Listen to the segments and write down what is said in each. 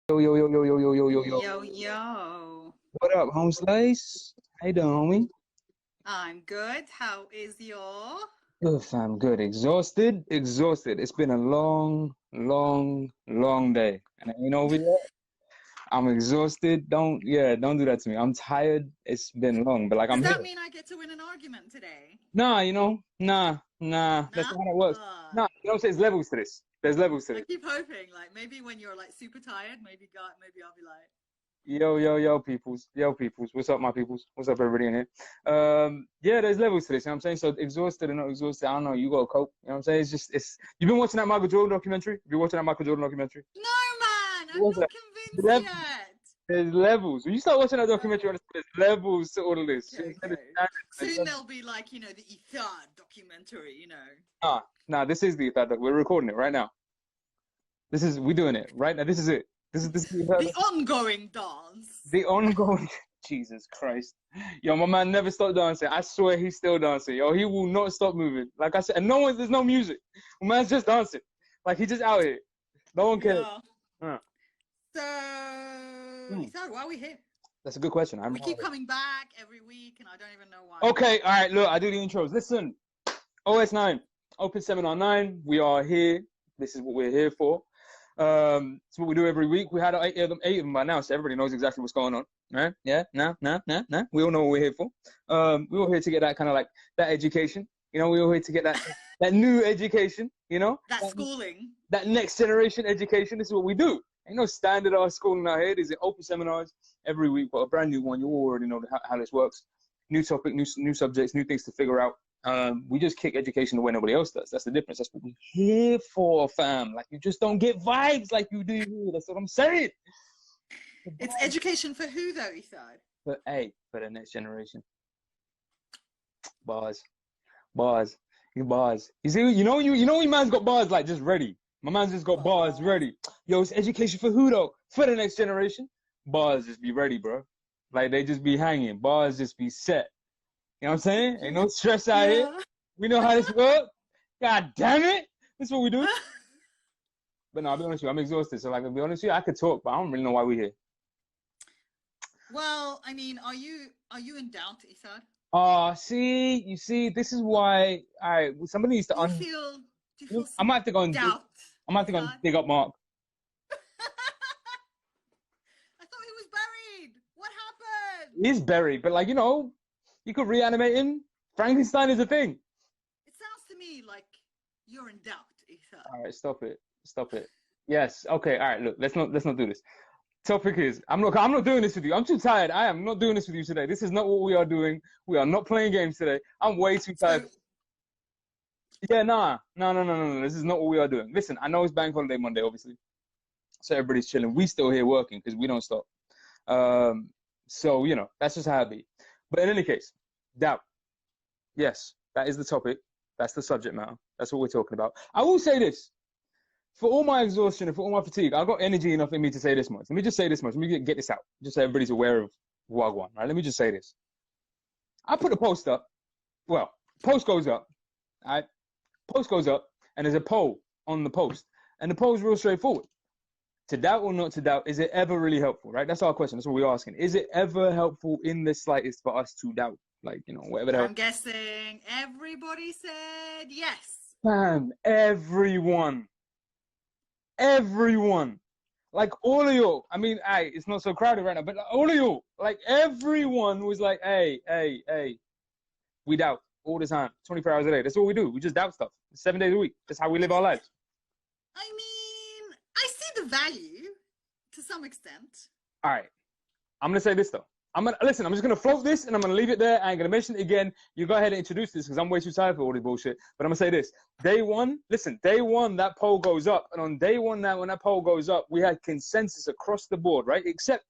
Yo, yo, yo, yo, yo, yo, yo, yo, yo. Yo, yo. What up, home slice? How you doing, homie? I'm good. How is your? Good, fam, good. Exhausted, exhausted. It's been a long, long, long day. And I ain't over yet. I'm exhausted. Don't do that to me. I'm tired. It's been long, but like Does I'm that here. mean I get to win an argument today? Nah. That's Nah? not how it works. Uh, Nah, you know what I'm saying? There's levels to this. There's levels to I this. keep hoping, like maybe when you're like super tired, maybe I'll be like, Yo, peoples. Yo, peoples. What's up, my peoples? What's up, everybody in here? Yeah, there's levels to this, you know what I'm saying? So exhausted or not exhausted, I don't know. You gotta cope. You know what I'm saying? You've been watching that Michael Jordan documentary? Have you watching that Michael Jordan documentary? no, man, You I'm watch not that? convinced There's yet. there's levels. When you start watching that documentary, Uh, there's levels to all of this. You know okay, what I'm saying? okay. There's Soon levels. there'll be like, the Ethard documentary. Nah, this is the third doc. We're recording it right now. We're doing it right now. This is it. This is The ongoing dance. the ongoing. Jesus Christ. Yo, my man never stopped dancing. I swear he's still dancing. Yo, he will not stop moving. Like I said, and there's no music. My man's just dancing. Like he's just out here. No one cares. Yeah. Uh, So, hmm. Ethard, why are we here? That's a good question. We keep coming back every week, and I don't even know why. Okay, all right, look, I do the intros. Listen, OS9, Open Seminar 9. We are here. This is what we're here for. It's what we do every week. We had eight of them by now, so everybody knows exactly what's going on. Right? Yeah, nah. We all know what we're here for. We're all here to get that kind of like that education. You know, we're all here to get that new education, you know? That schooling. That next generation education. This is what we do. Ain't no standard our schooling out here. These are open seminars every week, but a brand new one. You already know how this works. New topic, new subjects, new things to figure out. We just kick education the way nobody else does. That's the difference. That's what we're here for, fam. Like, you just don't get vibes like you do here. That's what I'm saying. It's education for who, though, Ethard? But hey, for the next generation. Bars. You see, you know when man's got bars like just ready. My man's just got bars ready. Yo, it's education for who though? For the next generation. Bars just be ready, bro. Like they just be hanging. Bars just be set. You know what I'm saying? Ain't no stress out here. We know how this works. God damn it. This is what we do. But no, I'll be honest with you, I'm exhausted. So like I'll be honest with you, I could talk, but I don't really know why we're here. Well, I mean, are you in doubt, Ethard? You see, this is why somebody needs to Do you feel I might have to go and doubt? I might have to go and dig up Mark. I thought he was buried. What happened? He's buried, but like, you could reanimate him. Frankenstein is a thing. It sounds to me like you're in doubt, Ethard. All right, stop it. Yes, okay, all right, look, let's not do this. Topic is, I'm not doing this with you. I'm too tired. I am not doing this with you today. This is not what we are doing. We are not playing games today. I'm way too tired. Yeah, no. This is not what we are doing. Listen, I know it's bank holiday Monday, obviously. So everybody's chilling. We still here working because we don't stop. So, that's just how it be. But in any case, doubt. Yes, that is the topic. That's the subject matter. That's what we're talking about. I will say this. For all my exhaustion and for all my fatigue, I've got energy enough in me to say this much. Let me just say this much. Let me get this out. Just so everybody's aware of Wagwan, right? Let me just say this. I put a post up. Well, post goes up. All right? Post goes up, and there's a poll on the post. And the poll is real straightforward. To doubt or not to doubt, is it ever really helpful, right? That's our question. That's what we're asking. Is it ever helpful in the slightest for us to doubt? Like, whatever the hell. I'm guessing everybody said yes. Fam, everyone. Like, all of you. I mean, hey, it's not so crowded right now, but all of you. Like, everyone was like, hey. We doubt all the time, 24 hours a day. That's what we do. We just doubt stuff. 7 days a week. That's how we live our lives. I mean, I see the value to some extent. All right. I'm going to say this, though. I'm just going to float this, and I'm going to leave it there. I ain't going to mention it again. You go ahead and introduce this, because I'm way too tired for all this bullshit. But I'm going to say this. Day one, that poll goes up. And on day one, when that poll goes up, we had consensus across the board, right? Except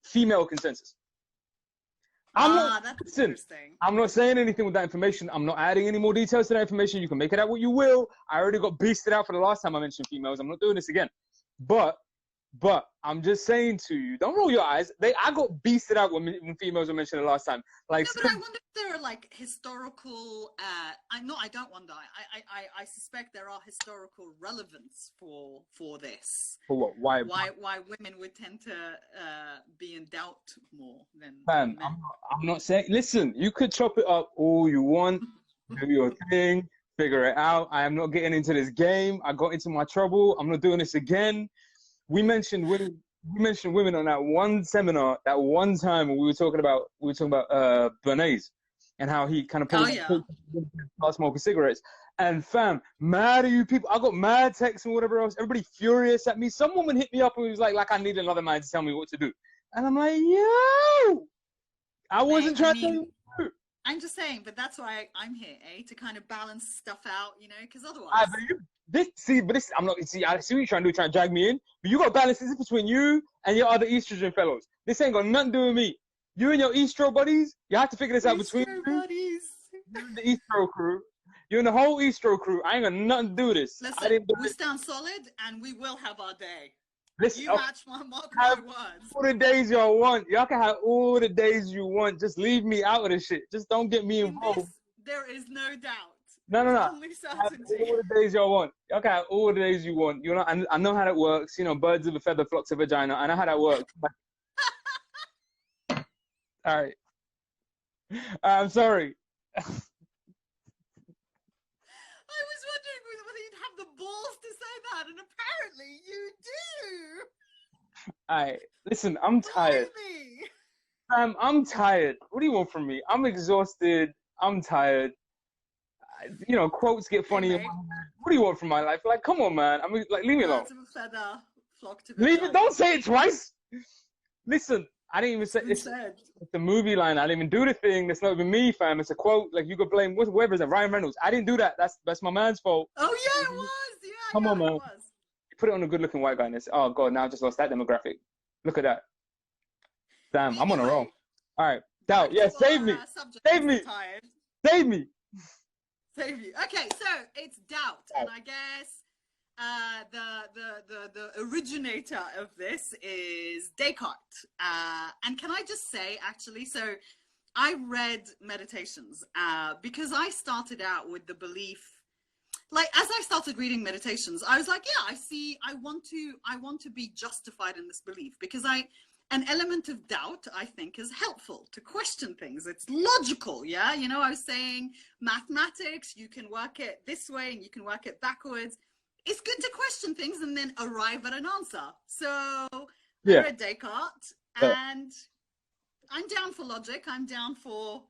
female consensus. That's interesting. I'm not saying anything with that information. I'm not adding any more details to that information. You can make it out what you will. I already got beasted out for the last time I mentioned females. I'm not doing this again. But But I'm just saying to you, don't roll your eyes. I got beasted out when females were mentioned the last time. Like, No, but I wonder if there are like historical. I don't wonder. I suspect there are historical relevance for this. for what? Why? Why women would tend to be in doubt more than Man, men. I'm not saying. Listen, you could chop it up all you want, do your thing, figure it out. I am not getting into this game. I got into my trouble. I'm not doing this again. We mentioned women. We mentioned women on that one seminar, that one time when we were talking about Bernays and how he kind of pulled out smoking cigarettes. And fam, mad at you people. I got mad texts and whatever else. Everybody furious at me. Some woman hit me up and was like I need another man to tell me what to do. And I'm like, yo, I wasn't trying to. I'm just saying, but that's why I'm here, to kind of balance stuff out, because otherwise. I'm not. See, I see what you're trying to do, trying to drag me in. But you got to balance this between you and your other estrogen fellows. This ain't got nothing to do with me. You and your estro buddies, you have to figure this out between you. Buddies. You and the estro crew. You and the whole estro crew. I ain't got nothing to do with this. Listen, we stand solid, and we will have our day. Listen, you match my words. All the days y'all want. Y'all can have all the days you want. Just leave me out of this shit. Just don't get me involved. There is no doubt. No. Only certainty. All the days y'all want. Y'all can have all the days you want. I know how that works. Birds of a feather flock to vagina. I know how that works. All right. I'm sorry. I was wondering whether you'd have the balls to say that, and apparently you do. All right. Listen, I'm tired. I'm tired. What do you want from me? I'm exhausted. I'm tired. Quotes get funny. What do you want from my life? Like, come on, man. I mean, like, leave me alone. Birds of a feather flock to leave it. Don't say it twice. Listen, I didn't even say it's the movie line. I didn't even do the thing. That's not even me, fam. It's a quote. Like, you could blame whoever is it, Ryan Reynolds. I didn't do that. That's my man's fault. Oh yeah, it was. Yeah. Come on, man. Put it on a good-looking white guy. And oh god, now I just lost that demographic. Look at that. Damn, I'm on a roll. All right, Doubt. Yeah, save me. Save me. Save me. Save you. Okay, so it's doubt, and I guess the originator of this is Descartes. And can I just say, actually, so I read Meditations because I started out with the belief, like, as I started reading Meditations, I was like, yeah, I want to be justified in this belief, because an element of doubt, I think, is helpful to question things. It's logical, yeah? I was saying mathematics, you can work it this way and you can work it backwards. It's good to question things and then arrive at an answer. So I read Descartes, and I'm down for logic. I'm down for,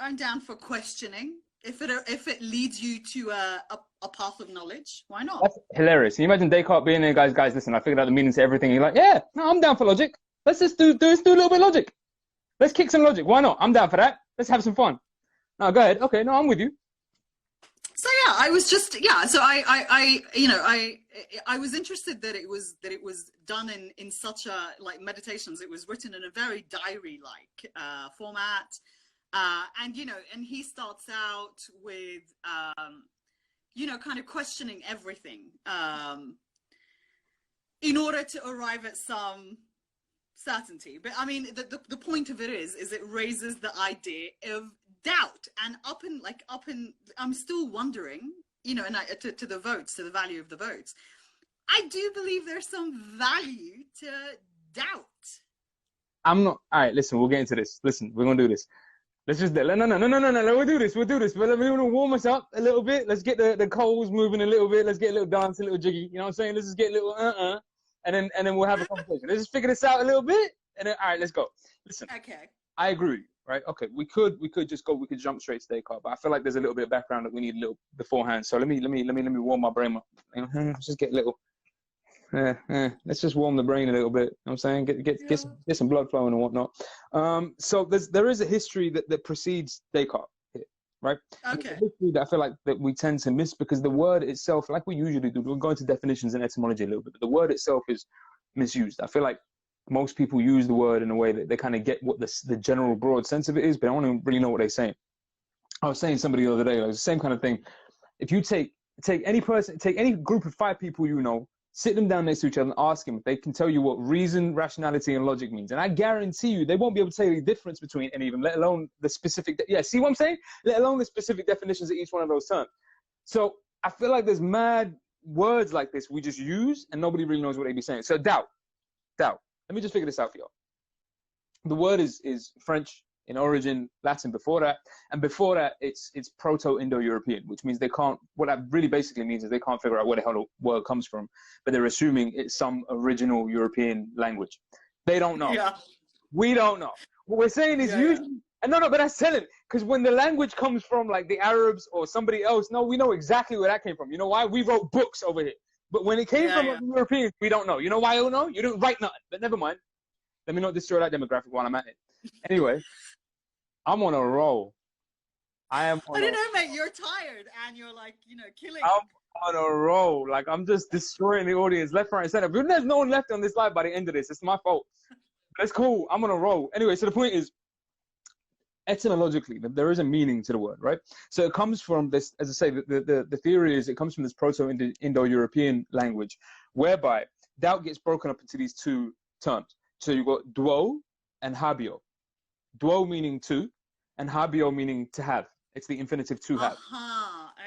I'm down for questioning. If it leads you to a path of knowledge, why not? That's hilarious. Can you imagine Descartes being there, guys, listen, I figured out the meaning to everything. You're like, yeah, no, I'm down for logic. Let's just do a little bit of logic. Let's kick some logic. Why not? I'm down for that. Let's have some fun. No, go ahead. Okay, no, I'm with you. So yeah, I was just, so I was interested that it was done in such a, like, Meditations. It was written in a very diary-like format. And he starts out with, kind of questioning everything in order to arrive at some certainty. But I mean, the point of it is it raises the idea of doubt, and I'm still wondering, and to the votes, to the value of the votes. I do believe there's some value to doubt. I'm not. All right, listen, we'll get into this. Listen, we're going to do this. Let's just, no, we'll do this. We'll do this. But we want to warm us up a little bit. Let's get the coals moving a little bit. Let's get a little dance, a little jiggy. You know what I'm saying? Let's just get a little and then we'll have a conversation. Let's just figure this out a little bit, and then all right, let's go. Listen. Okay. I agree, right? Okay, we could just go. We could jump straight to Descartes, but I feel like there's a little bit of background that we need a little beforehand. So let me warm my brain up. Let's just get a little. Let's just warm the brain a little bit. You know what I'm saying, get some blood flowing and whatnot. So there is a history that precedes Descartes here, right? Okay. It's a history that I feel like that we tend to miss, because the word itself, like we usually do, we'll go into definitions and etymology a little bit, but the word itself is misused. I feel like most people use the word in a way that they kind of get what the general broad sense of it is, but I don't really know what they're saying. I was saying to somebody the other day, like, the same kind of thing. If you take any group of 5 people sit them down next to each other and ask them if they can tell you what reason, rationality, and logic means. And I guarantee you, they won't be able to tell you the difference between any of them, let alone the specific, see what I'm saying? Let alone the specific definitions of each one of those terms. So I feel like there's mad words like this we just use and nobody really knows what they be saying. So doubt. Let me just figure this out for y'all. The word is French in origin, Latin before that, and before that it's Proto-Indo-European, which means they can't, what that really basically means is they can't figure out where the hell the word comes from, but they're assuming it's some original European language. They don't know. Yeah. We don't know. What we're saying is usually, and no, but that's telling, because when the language comes from like the Arabs or somebody else, no, we know exactly where that came from. You know why? We wrote books over here. But when it came from like, the Europeans, we don't know. You know why I don't know? You didn't write nothing, but never mind. Let me not destroy that demographic while I'm at it. Anyway, I'm on a roll. I don't know, mate. You're tired and you're like, killing. I'm on a roll. Like, I'm just destroying the audience left, right, and center. But there's no one left on this live by the end of this. It's my fault. But it's cool. I'm on a roll. Anyway, so the point is, etymologically, there is a meaning to the word, right? So it comes from this, as I say, the theory is it comes from this Proto-Indo-European language, whereby doubt gets broken up into these two terms. So you've got duo and habio. Duo meaning two, and habio meaning to have. It's the infinitive to have.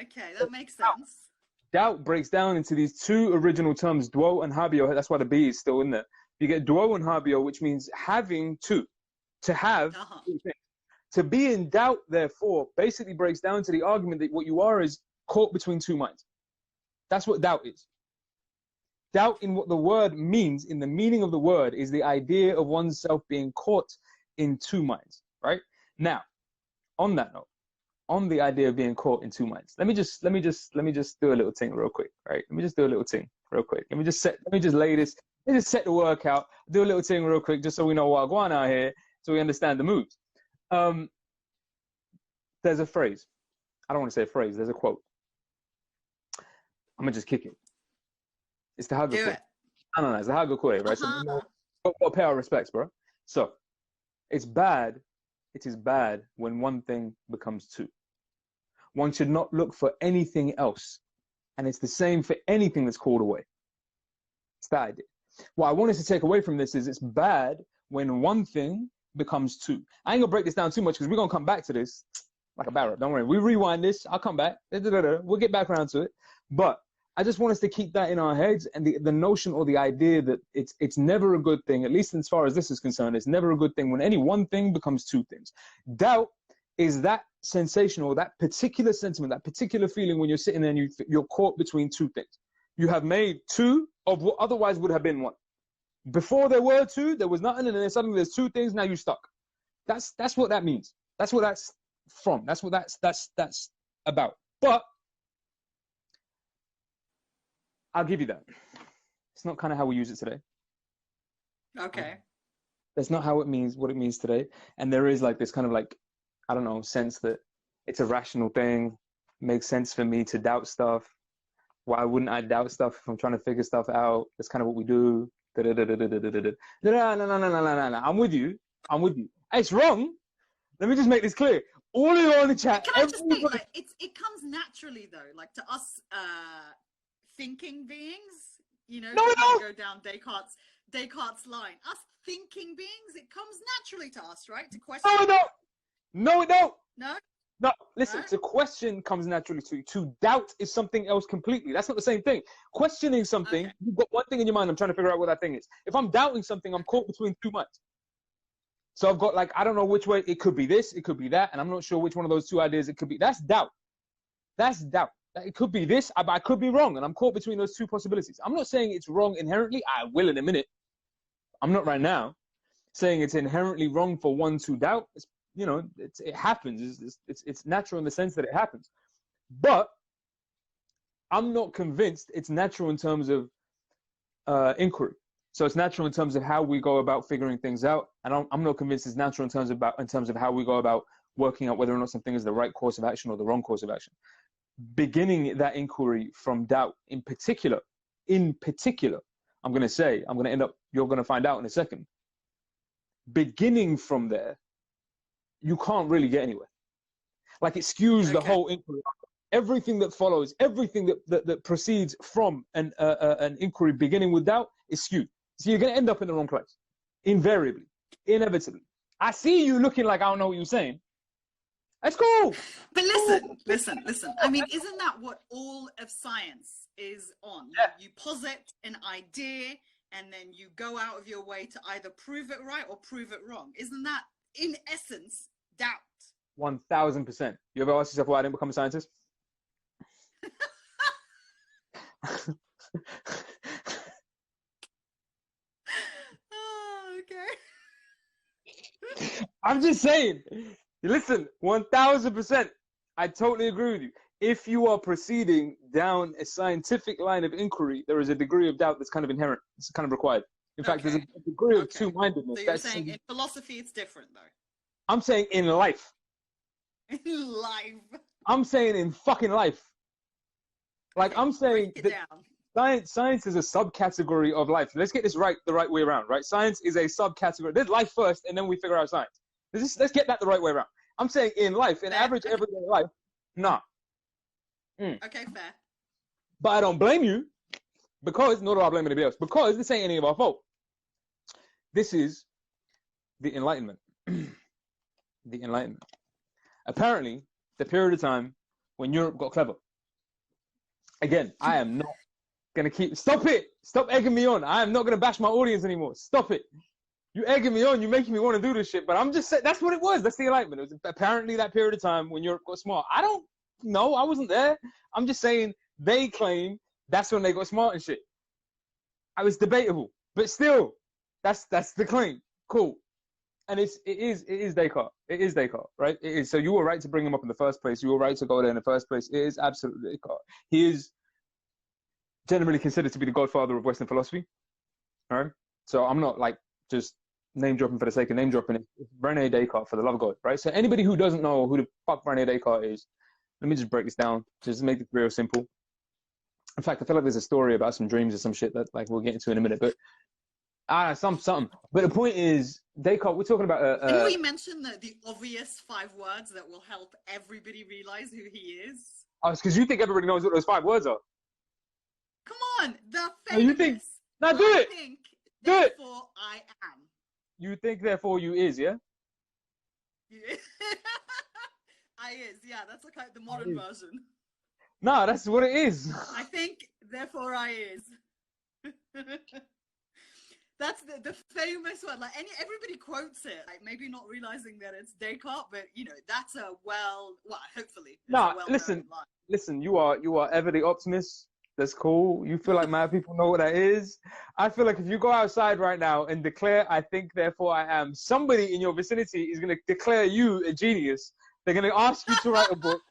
Okay, that makes sense. Doubt breaks down into these two original terms, duo and habio. That's why the B is still in there. You get duo and habio, which means having two, to have two things. To be in doubt, therefore, basically breaks down to the argument that what you are is caught between two minds. That's what doubt is. Doubt in what the word means, in the meaning of the word, is the idea of oneself being caught in two minds, right? Now, on that note, on the idea of being caught in two minds, let me just do a little thing real quick, right? Let me just do a little thing real quick. Let me just set the work out, do a little thing real quick, just so we know what's going on out here, so we understand the moves. There's a phrase. I don't want to say a phrase. There's a quote. I'm gonna just kick it. It's the Haga quote. No, it's the Haga quote, right? So we'll pay our respects, bro. So it is bad when one thing becomes two. One should not look for anything else. And it's the same for anything that's called away. It's that idea. What I want us to take away from this is it's bad when one thing becomes two. I ain't gonna break this down too much because we're gonna come back to this like a barrel. Don't worry. We rewind this. I'll come back. We'll get back around to it. But I just want us to keep that in our heads, and the notion or the idea that it's never a good thing, at least as far as this is concerned, it's never a good thing when any one thing becomes two things. Doubt is that sensation or that particular sentiment, that particular feeling when you're sitting there and you're caught between two things. You have made two of what otherwise would have been one. Before there were two, there was nothing, and then suddenly there's two things, now you're stuck. That's what that means. That's what that's from. That's what that's about. But I'll give you that. It's not kind of how we use it today. Okay. That's not how it means, what it means today. And there is like this kind of like, I don't know, sense that it's a rational thing. Makes sense for me to doubt stuff. Why wouldn't I doubt stuff if I'm trying to figure stuff out? That's kind of what we do. No. I'm with you. It's wrong. Let me just make this clear. All of you on the chat. Can I just say, like, it comes naturally though, like to us thinking beings, go down Descartes' line. Us thinking beings, it comes naturally to us, right? To question. No, it don't. No, listen, to question comes naturally to you. To doubt is something else completely. That's not the same thing. Questioning something, you've got one thing in your mind, I'm trying to figure out what that thing is. If I'm doubting something, I'm caught between two minds. So I've got like, I don't know which way, it could be this, it could be that, and I'm not sure which one of those two ideas it could be. That's doubt. It could be this, but I could be wrong, and I'm caught between those two possibilities. I'm not saying it's wrong inherently. I will in a minute. I'm not right now saying it's inherently wrong for one to doubt. It happens. It's natural in the sense that it happens. But I'm not convinced it's natural in terms of inquiry. So it's natural in terms of how we go about figuring things out. And I'm not convinced it's natural in terms of how we go about working out whether or not something is the right course of action or the wrong course of action. Beginning that inquiry from doubt in particular, I'm going to end up, you're going to find out in a second. Beginning from there, you can't really get anywhere. Like it skews the whole inquiry. everything that follows, everything that proceeds from an inquiry beginning with doubt is skewed. So you're going to end up in the wrong place, invariably, inevitably. I see you looking like I don't know what you're saying. That's cool. But listen. I mean, isn't that what all of science is on? Yeah. You posit an idea and then you go out of your way to either prove it right or prove it wrong. Isn't that, in essence, doubt? 1000%. You ever ask yourself why I didn't become a scientist? Oh, okay. I'm just saying. Listen, 1000%. I totally agree with you. If you are proceeding down a scientific line of inquiry, there is a degree of doubt that's kind of inherent. It's kind of required. In fact, there's a degree of two-mindedness. So you're saying in philosophy it's different, though? I'm saying in life. In life. I'm saying in fucking life. Like, I'm saying that science is a subcategory of life. Let's get this right the right way around, right? Science is a subcategory. There's life first, and then we figure out science. Let's get that the right way around. I'm saying in life, in average everyday life, nah. Okay, fair. But I don't blame you, because, nor do I blame anybody else, because this ain't any of our fault. This is the Enlightenment. The Enlightenment. Apparently, the period of time when Europe got clever. Again, I am not going to keep... Stop it! Stop egging me on. I am not going to bash my audience anymore. Stop it. You egging me on. You're making me want to do this shit. But I'm just saying, that's what it was. That's the Enlightenment. It was apparently that period of time when Europe got smart. I don't know. I wasn't there. I'm just saying they claim that's when they got smart and shit. I was debatable. But still, that's the claim. Cool. And it is Descartes. It is Descartes, right? It is. So you were right to bring him up in the first place. You were right to go there in the first place. It is absolutely Descartes. He is generally considered to be the godfather of Western philosophy. All right. So I'm not like just name dropping for the sake of name dropping. It's René Descartes, for the love of God, right? So anybody who doesn't know who the fuck René Descartes is, let me just break this down. Just make it real simple. In fact, I feel like there's a story about some dreams or some shit that like we'll get into in a minute, but something. But the point is, Descartes, we're talking about... Can we mention the obvious 5 words that will help everybody realize who he is? Oh, it's because you think everybody knows what those 5 words are. Come on, the famous... You think... Now do it! Think, do it! Therefore I am. You think, therefore you is, yeah? I is, yeah, that's like the modern version. No, that's what it is. I think, therefore I is. That's the famous one. Like everybody quotes it. Like maybe not realizing that it's Descartes, but you know that's a hopefully. No, listen. You are ever the optimist. That's cool. You feel like mad people know what that is. I feel like if you go outside right now and declare, "I think, therefore I am," somebody in your vicinity is going to declare you a genius. They're going to ask you to write a book.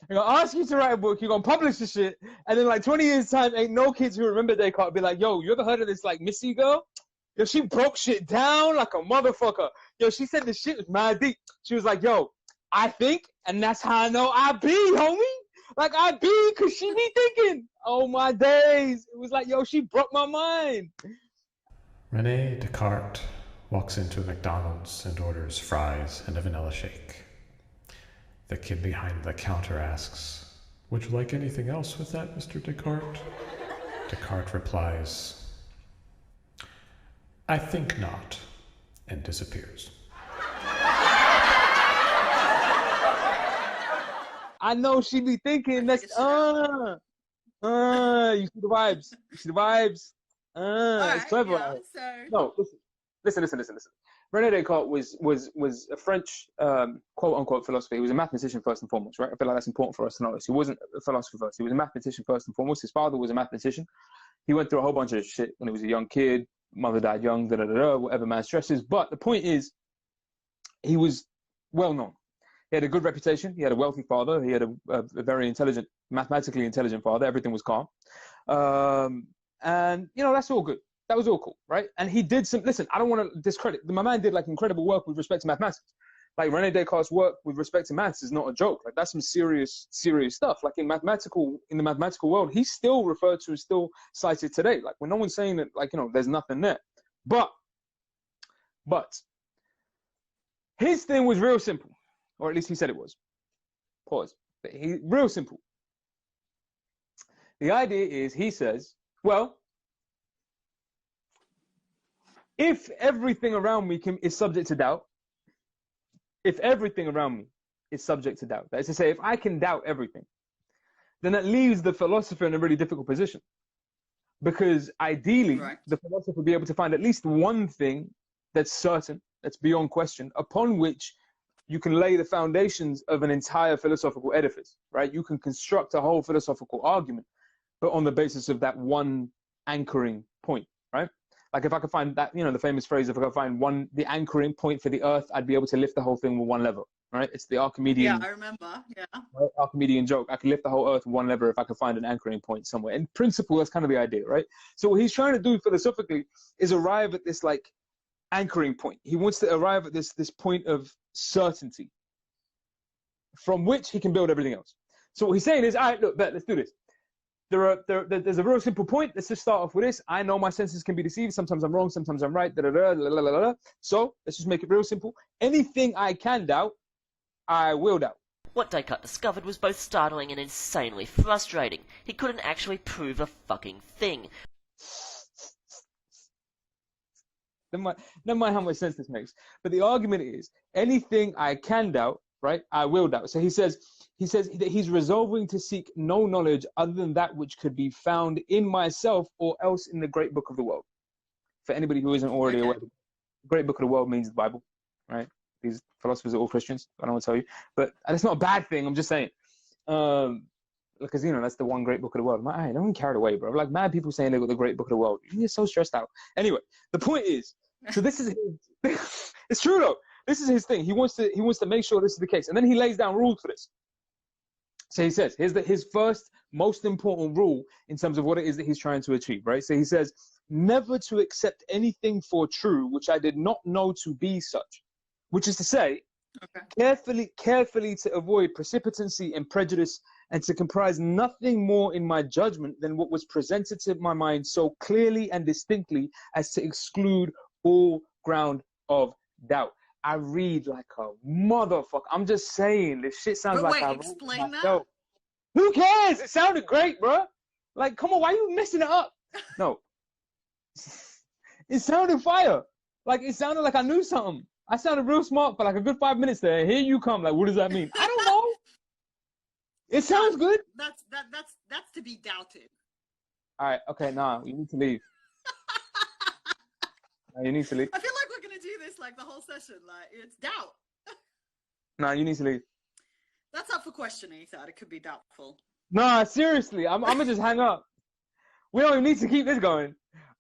They're gonna ask you to write a book, you're gonna publish the shit, and then like 20 years time, ain't no kids who remember Descartes be like, yo, you ever heard of this like Missy girl? Yo, she broke shit down like a motherfucker. Yo, she said this shit was mad deep. She was like, yo, I think, and that's how I know I be, homie. Like I be, cause she be thinking. Oh my days. It was like, yo, she broke my mind. René Descartes walks into a McDonald's and orders fries and a vanilla shake. The kid behind the counter asks, "Would you like anything else with that, Mr. Descartes?" Descartes replies, "I think not," and disappears. I know she be thinking that's you see the vibes. You see the vibes. It's clever. Yeah, so... No, listen. René Descartes was a French quote unquote philosopher. He was a mathematician first and foremost, right? I feel like that's important for us to know this. He wasn't a philosopher first. He was a mathematician first and foremost. His father was a mathematician. He went through a whole bunch of shit when he was a young kid. Mother died young, whatever man stresses. But the point is, he was well known. He had a good reputation. He had a wealthy father. He had a very intelligent, mathematically intelligent father. Everything was calm. And, you know, that's all good. That was all cool, right? And he did some, listen, I don't want to discredit, my man did like incredible work with respect to mathematics. Like René Descartes' work with respect to maths is not a joke. Like that's some serious stuff. Like in the mathematical world, he's still referred to, still cited today. Like when no one's saying that, like, you know, there's nothing there. But his thing was real simple, or at least he said it was. Pause. But real simple. The idea is, he says, well, if everything around me is subject to doubt, if everything around me is subject to doubt, that is to say, if I can doubt everything, then that leaves the philosopher in a really difficult position. Because ideally, the philosopher would be able to find at least one thing that's certain, that's beyond question, upon which you can lay the foundations of an entire philosophical edifice, right? You can construct a whole philosophical argument, but on the basis of that one anchoring point, right? Like if I could find that, the famous phrase, if I could find the anchoring point for the earth, I'd be able to lift the whole thing with one lever, right? It's the Archimedean. Yeah, I remember. Yeah. Right? Archimedean joke. I could lift the whole earth with one lever if I could find an anchoring point somewhere. In principle, that's kind of the idea, right? So what he's trying to do philosophically is arrive at this like anchoring point. He wants to arrive at this point of certainty from which he can build everything else. So what he's saying is, all right, look, let's do this. There's a real simple point. Let's just start off with this. I know my senses can be deceived. Sometimes I'm wrong. Sometimes I'm right. So let's just make it real simple. Anything I can doubt, I will doubt. What Descartes discovered was both startling and insanely frustrating. He couldn't actually prove a fucking thing. Never mind how much sense this makes. But the argument is, anything I can doubt, right, I will doubt. So he says that he's resolving to seek no knowledge other than that which could be found in myself or else in the great book of the world. For anybody who isn't already aware, the great book of the world means the Bible, right? These philosophers are all Christians. I don't want to tell you, but it's not a bad thing. I'm just saying, because that's the one great book of the world. I'm like, I don't get carried away, bro. Like mad people saying they got the great book of the world. You get so stressed out. Anyway, the point is, so this is his, it's true though. This is his thing. He wants to make sure this is the case, and then he lays down rules for this. So he says, here's his first most important rule in terms of what it is that he's trying to achieve, right? So he says, never to accept anything for true which I did not know to be such, which is to say, carefully to avoid precipitancy and prejudice, and to comprise nothing more in my judgment than what was presented to my mind so clearly and distinctly as to exclude all ground of doubt. I read like a motherfucker. I'm just saying, this shit sounds like I explain that. Myself. Who cares? It sounded great, bro. Like, come on, why are you messing it up? No. It sounded fire. Like, it sounded like I knew something. I sounded real smart for like a good 5 minutes there. Here you come. Like, what does that mean? I don't know. It sounds good. That's to be doubted. All right. Okay. Nah, you need to leave. You need to leave. I feel like we're gonna do this like the whole session. Like it's doubt. Nah, you need to leave. That's up for questioning. He said it could be doubtful. Nah, seriously, I'm gonna just hang up. We don't even need to keep this going.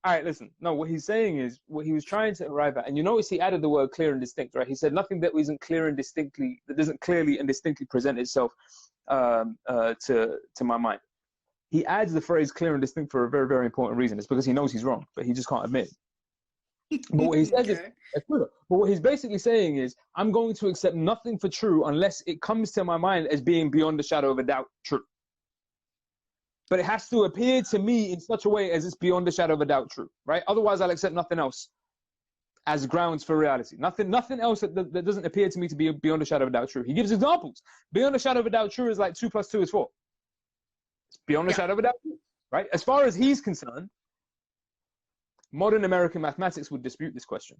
All right, listen. No, what he's saying is what he was trying to arrive at, and you notice he added the word clear and distinct, right? He said nothing that isn't clear and distinctly, that doesn't clearly and distinctly present itself to my mind. He adds the phrase clear and distinct for a very, very important reason. It's because he knows he's wrong, but he just can't admit it. But what he says is, but what he's basically saying is, I'm going to accept nothing for true unless it comes to my mind as being beyond the shadow of a doubt true. But it has to appear to me in such a way as it's beyond the shadow of a doubt true, right? Otherwise, I'll accept nothing else as grounds for reality. Nothing else that doesn't appear to me to be beyond the shadow of a doubt true. He gives examples. Beyond the shadow of a doubt true is like 2 + 2 is 4. It's beyond the shadow of a doubt true, right? As far as he's concerned, modern American mathematics would dispute this question.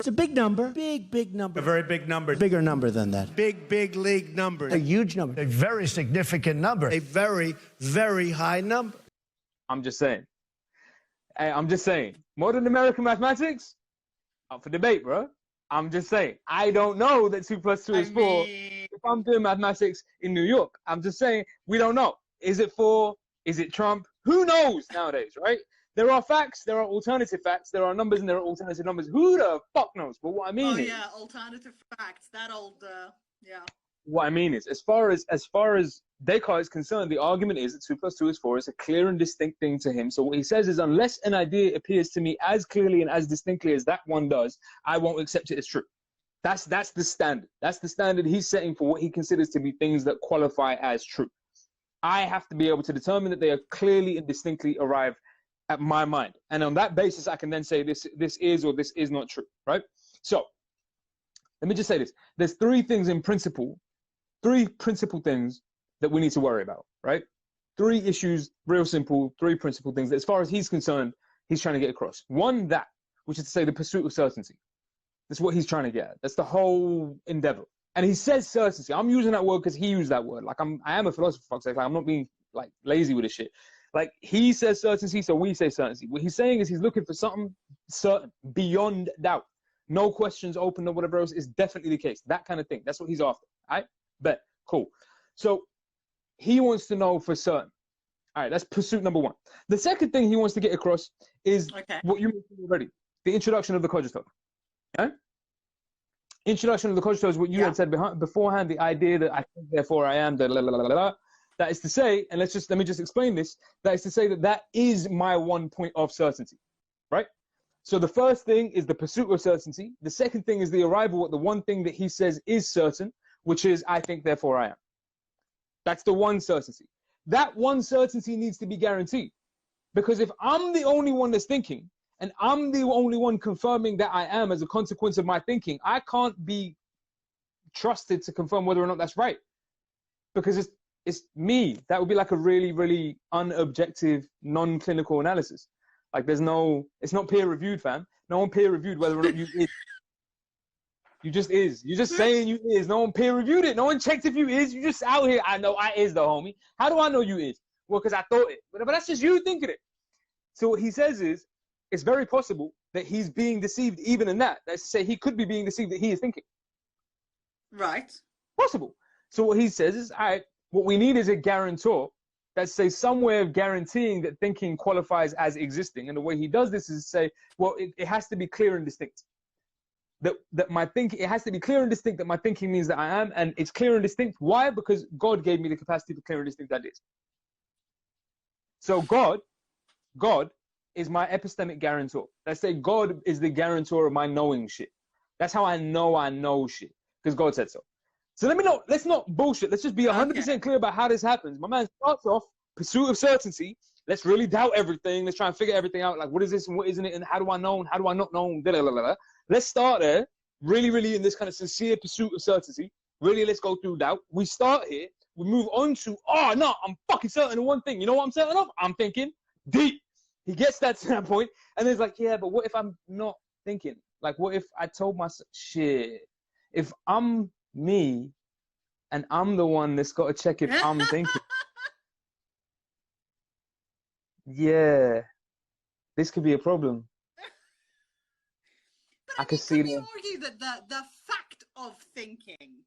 It's a big number. Big number. A very big number. Bigger number than that. Big league number. A huge number. A very significant number. A very, very high number. I'm just saying. I'm just saying. Modern American mathematics, up for debate, bro. I'm just saying. I don't know that 2 + 2 is 4 if I'm doing mathematics in New York. I'm just saying, we don't know. Is it 4? Is it Trump? Who knows nowadays, right? There are facts, there are alternative facts, there are numbers and there are alternative numbers. Who the fuck knows? But what I mean is... yeah, alternative facts. That old, yeah. What I mean is, as far as Descartes is concerned, the argument is that 2 + 2 is 4. It's a clear and distinct thing to him. So what he says is, unless an idea appears to me as clearly and as distinctly as that one does, I won't accept it as true. That's the standard. That's the standard he's setting for what he considers to be things that qualify as true. I have to be able to determine that they are clearly and distinctly arrived at my mind, and on that basis I can then say this is or this is not true, right? So let me just say this. There's 3 things in principle three principal things that we need to worry about, right? Three issues, real simple, three principal things that, as far as he's concerned, he's trying to get across. One, that, which is to say the pursuit of certainty. That's what he's trying to get at. That's the whole endeavor. And he says certainty. I'm using that word because he used that word. Like, I am a philosopher, for fuck's sake. Like, I'm not being, like, lazy with this shit. Like, he says certainty, so we say certainty. What he's saying is he's looking for something certain, beyond doubt. No questions open or whatever else is definitely the case. That kind of thing. That's what he's after. All right? Bet. Cool. So he wants to know for certain. All right, that's pursuit number one. The second thing he wants to get across is what you mentioned already, the introduction of the cogito. Okay? Introduction of the cogito is what you had said beforehand, the idea that I think, therefore I am, that is to say, and let me just explain this, that is to say that is my one point of certainty, right? So the first thing is the pursuit of certainty. The second thing is the arrival at the one thing that he says is certain, which is I think, therefore I am. That's the one certainty. That one certainty needs to be guaranteed. Because if I'm the only one that's thinking, and I'm the only one confirming that I am as a consequence of my thinking, I can't be trusted to confirm whether or not that's right. Because it's me. That would be like a really, really unobjective, non-clinical analysis. Like it's not peer-reviewed, fam. No one peer-reviewed whether or not you is. You just is. You're just saying you is. No one peer-reviewed it. No one checked if you is. You just out here. I know I is the homie. How do I know you is? Well, because I thought it. But that's just you thinking it. So what he says is, it's very possible that he's being deceived even in that. Let's say he could be being deceived that he is thinking. Right. Possible. So what he says is, all right, what we need is a guarantor. That's say some way of guaranteeing that thinking qualifies as existing. And the way he does this is to say, well, it has to be clear and distinct. That my thinking, it has to be clear and distinct that my thinking means that I am, and it's clear and distinct. Why? Because God gave me the capacity for clear and distinct ideas. So God is my epistemic guarantor. Let's say God is the guarantor of my knowing shit. That's how I know shit, because God said so. So let's not bullshit. Let's just be 100% clear about how this happens. My man starts off, pursuit of certainty. Let's really doubt everything. Let's try and figure everything out. Like, what is this and what isn't it? And how do I know? And how do I not know? Blah, blah, blah, blah. Let's start there, really, really in this kind of sincere pursuit of certainty. Really, let's go through doubt. We start here. We move on to, oh, no, I'm fucking certain of one thing. You know what I'm certain of? I'm thinking deep. He gets that to that point, and then it's like, yeah, but what if I'm not thinking? Like, what if I told myself, shit, if I'm me and I'm the one that's got to check if I'm thinking? Yeah, this could be a problem. But I can see could that. you argue that the fact of thinking?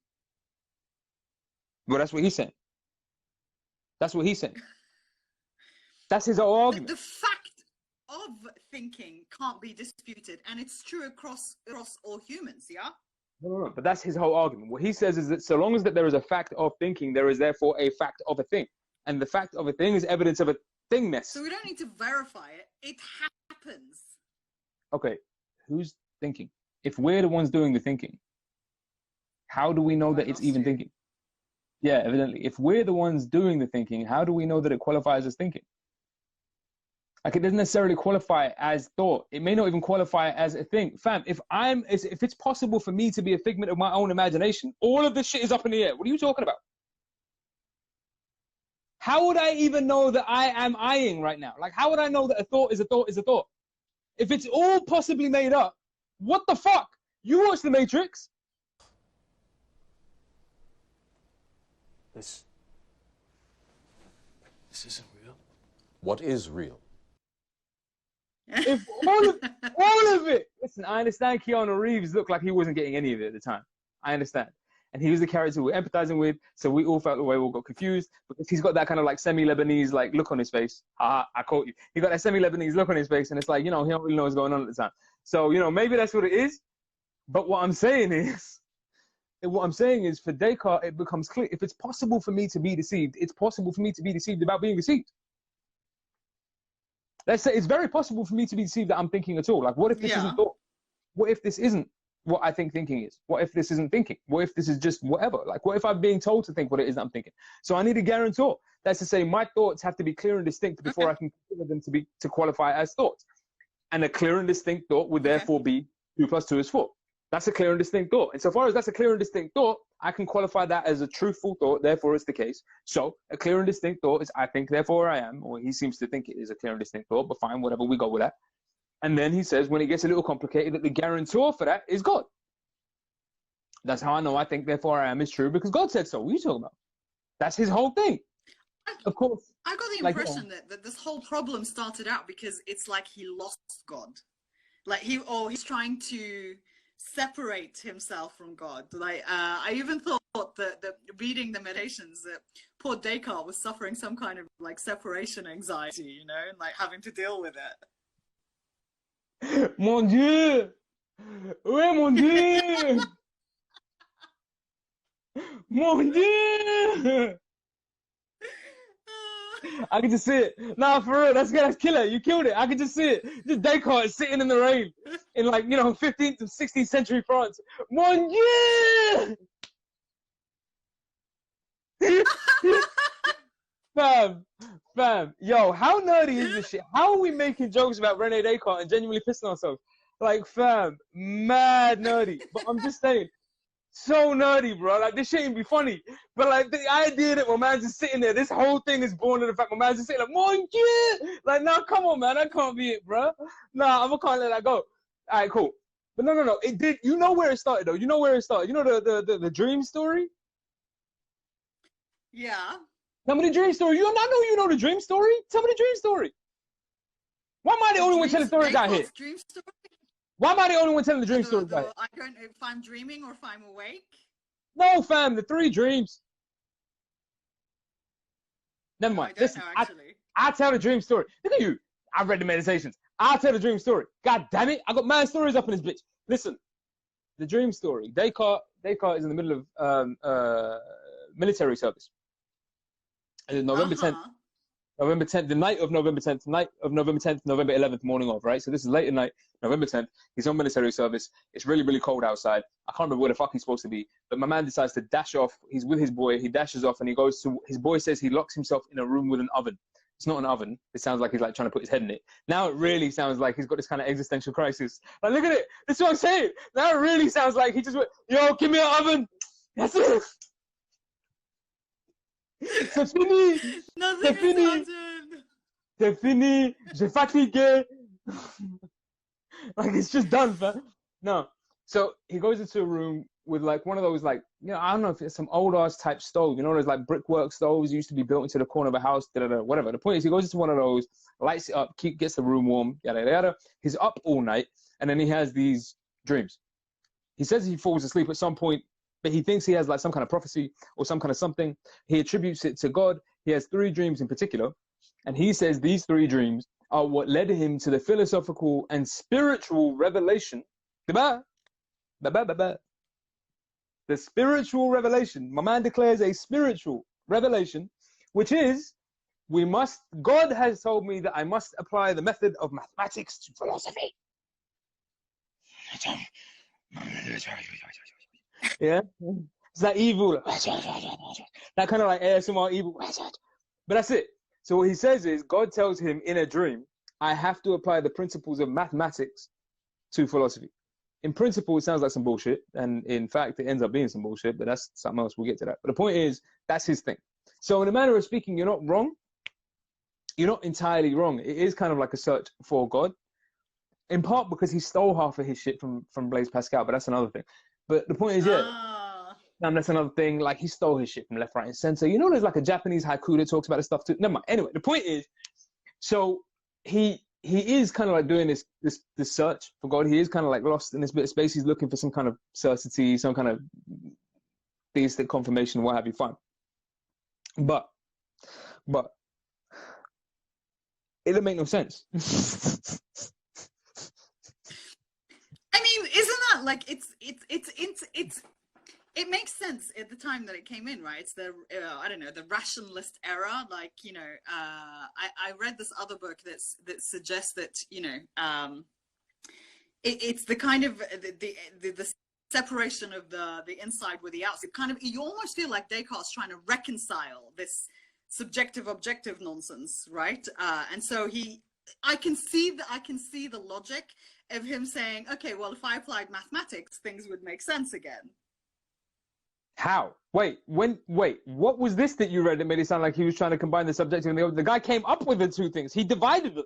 Well, that's what he's saying. That's what he's saying. That's his whole argument. The fact of thinking can't be disputed, and it's true across all humans, yeah? No, but that's his whole argument. What he says is that so long as that there is a fact of thinking, there is therefore a fact of a thing. And the fact of a thing is evidence of a thingness. So we don't need to verify it. It happens. Okay, who's thinking? If we're the ones doing the thinking, how do we know that it's even thinking? Yeah, evidently. If we're the ones doing the thinking, how do we know that it qualifies as thinking? Like, it doesn't necessarily qualify as thought. It may not even qualify as a thing. Fam, if it's possible for me to be a figment of my own imagination, all of this shit is up in the air. What are you talking about? How would I even know that I am eyeing right now? Like, how would I know that a thought is a thought is a thought? If it's all possibly made up, what the fuck? You watch The Matrix. This isn't real. What is real? If all of it. Listen, I understand Keanu Reeves looked like he wasn't getting any of it at the time. I understand. And he was the character we're empathizing with, so we all felt the way we all got confused because he's got that kind of like semi-Lebanese like look on his face. I caught you. He got that semi-Lebanese look on his face, and it's like, you know, he don't really know what's going on at the time. So, you know, maybe that's what it is. But what I'm saying is for Descartes, it becomes clear. If it's possible for me to be deceived, it's possible for me to be deceived about being deceived. Let's say it's very possible for me to be deceived that I'm thinking at all. Like, what if this isn't thought? What if this isn't what I think thinking is? What if this isn't thinking? What if this is just whatever? Like, what if I'm being told to think what it is that I'm thinking? So I need a guarantor. That's to say, my thoughts have to be clear and distinct before I can consider them to qualify as thoughts. And a clear and distinct thought would therefore be 2 + 2 is 4. That's a clear and distinct thought. And so far as that's a clear and distinct thought, I can qualify that as a truthful thought, therefore it's the case. So a clear and distinct thought is I think, therefore I am, or he seems to think it is a clear and distinct thought, but fine, whatever, we go with that. And then he says, when it gets a little complicated, that the guarantor for that is God. That's how I know I think, therefore I am is true, because God said so. What are you talking about? That's his whole thing. Of course. I got the impression that this whole problem started out because it's like he lost God. Like he's trying to separate himself from God. Like I even thought that reading the meditations that poor Descartes was suffering some kind of like separation anxiety, you know, and like having to deal with it. Mon Dieu! Ouais, mon Dieu! Mon Dieu! I can just see it. Nah, for real, that's killer. You killed it. I can just see it. Just Descartes sitting in the rain in 15th and 16th century France. Mon Dieu! Fam, yo, how nerdy is this shit? How are we making jokes about Rene Descartes and genuinely pissing ourselves? Like, fam, mad nerdy. But I'm just saying, so nerdy, bro. Like, this shit ain't be funny. But, like, the idea that my man's just sitting there, this whole thing is born of the fact my man's just sitting like, mon Dieu! Like, nah, come on, man. That can't be it, bro. Nah, I can't let that go. All right, cool. But no. It did. You know where it started, though. You know where it started. You know the dream story? Yeah. Tell me the dream story. I know you know the dream story. Tell me the dream story. Why am I the only one telling the story out here? Dream story? Why am I the only one telling the dream story out here? I don't know if I'm dreaming or if I'm awake. No, fam, the 3 dreams. Never mind. I don't know, actually. I tell the dream story. Look at you. I read the meditations. I tell the dream story. God damn it. I got mad stories up in this bitch. Listen, the dream story. Descartes is in the middle of military service. And November 10th, the night of November 10th, November 11th, morning of, right? So this is late at night, November 10th. He's on military service. It's really, really cold outside. I can't remember where the fuck he's supposed to be. But my man decides to dash off. He's with his boy. He dashes off and he goes to, his boy says he locks himself in a room with an oven. It's not an oven. It sounds like he's like trying to put his head in it. Now it really sounds like he's got this kind of existential crisis. Like, look at it. That's what I'm saying. Now it really sounds like he just went, yo, give me an oven. That's it. C'est fini. C'est fini. C'est fini. J'ai fatigué. Like, it's just done, fam. No. So he goes into a room with like one of those, like, you know, I don't know if it's some old ass type stove, you know, those like brickwork stoves used to be built into the corner of a house, whatever. The point is, he goes into one of those, lights it up, gets the room warm, yada yada. He's up all night, and then he has these dreams. He says he falls asleep at some point, but he thinks he has like some kind of prophecy or some kind of something. He attributes it to God. He has 3 dreams in particular, and he says these 3 dreams are what led him to the philosophical and spiritual revelation. The spiritual revelation. My man declares a spiritual revelation, which is, God has told me that I must apply the method of mathematics to philosophy. Yeah? It's that evil. That kind of like ASMR evil. But that's it. So what he says is, God tells him in a dream, I have to apply the principles of mathematics to philosophy. In principle, it sounds like some bullshit, and in fact, it ends up being some bullshit, but that's something else. We'll get to that. But the point is, that's his thing. So in a manner of speaking, you're not wrong. You're not entirely wrong. It is kind of like a search for God, in part because he stole half of his shit from Blaise Pascal, but that's another thing. But the point is, that's another thing. Like, he stole his shit from left, right, and center. You know, there's like a Japanese haiku that talks about this stuff too. Never mind. Anyway, the point is, so he is kind of like doing this search for God. He is kind of like lost in this bit of space. He's looking for some kind of certainty, some kind of theistic confirmation, what have you. Fine. But it doesn't make no sense. I mean, isn't that like it makes sense at the time that it came in, right? It's the I don't know, the rationalist era. Like, you know, I read this other book that suggests that, you know, it's the kind of the separation of the inside with the outside. Kind of, you almost feel like Descartes trying to reconcile this subjective objective nonsense, right? And so he I can see the logic of him saying, okay, well, if I applied mathematics, things would make sense again. How? Wait, what was this that you read that made it sound like he was trying to combine the subjective and the objective? The guy came up with the two things. He divided them.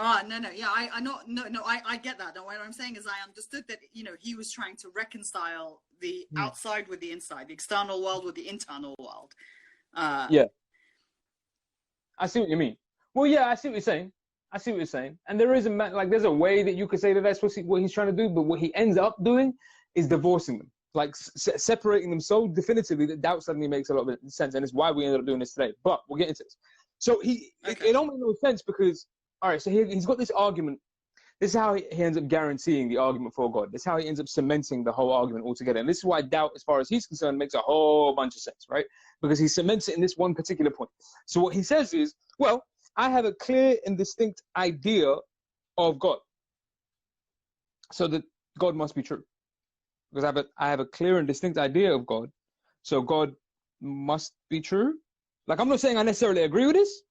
No, yeah, I get that. No, what I'm saying is I understood that, he was trying to reconcile the outside with the inside, the external world with the internal world. Yeah. I see what you mean. Well, yeah, I see what you're saying. And there is there's a way that you could say that that's what he's trying to do, but what he ends up doing is divorcing them, like separating them so definitively that doubt suddenly makes a lot of sense, and it's why we ended up doing this today. But we'll get into this. So it don't make no sense because, all right, so he's got this argument. This is how he ends up guaranteeing the argument for God. This is how he ends up cementing the whole argument altogether. And this is why doubt, as far as he's concerned, makes a whole bunch of sense, right? Because he cements it in this one particular point. So what he says is, well, I have a clear and distinct idea of God. So that God must be true. Because I have a clear and distinct idea of God. So God must be true. Like, I'm not saying I necessarily agree with this,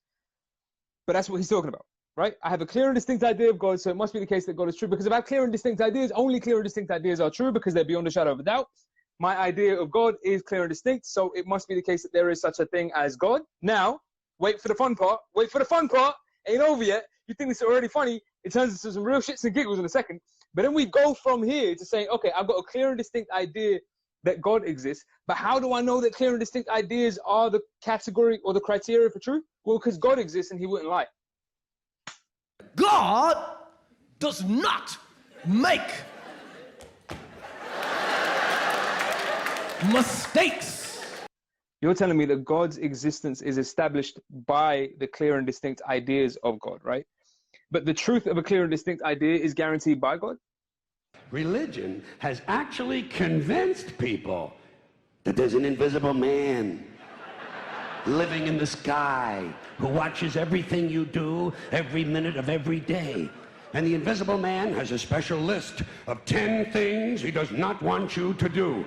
but that's what he's talking about. Right? I have a clear and distinct idea of God, so it must be the case that God is true. Because if I have clear and distinct ideas, only clear and distinct ideas are true because they're beyond a shadow of a doubt. My idea of God is clear and distinct, so it must be the case that there is such a thing as God. Now, wait for the fun part. Ain't over yet. You think this is already funny. It turns into some real shits and giggles in a second. But then we go from here to saying, okay, I've got a clear and distinct idea that God exists. But how do I know that clear and distinct ideas are the category or the criteria for truth? Well, because God exists and he wouldn't lie. God does not make mistakes. You're telling me that God's existence is established by the clear and distinct ideas of God, right? But the truth of a clear and distinct idea is guaranteed by God? Religion has actually convinced people that there's an invisible man living in the sky who watches everything you do every minute of every day. And the invisible man has a special list of 10 things he does not want you to do.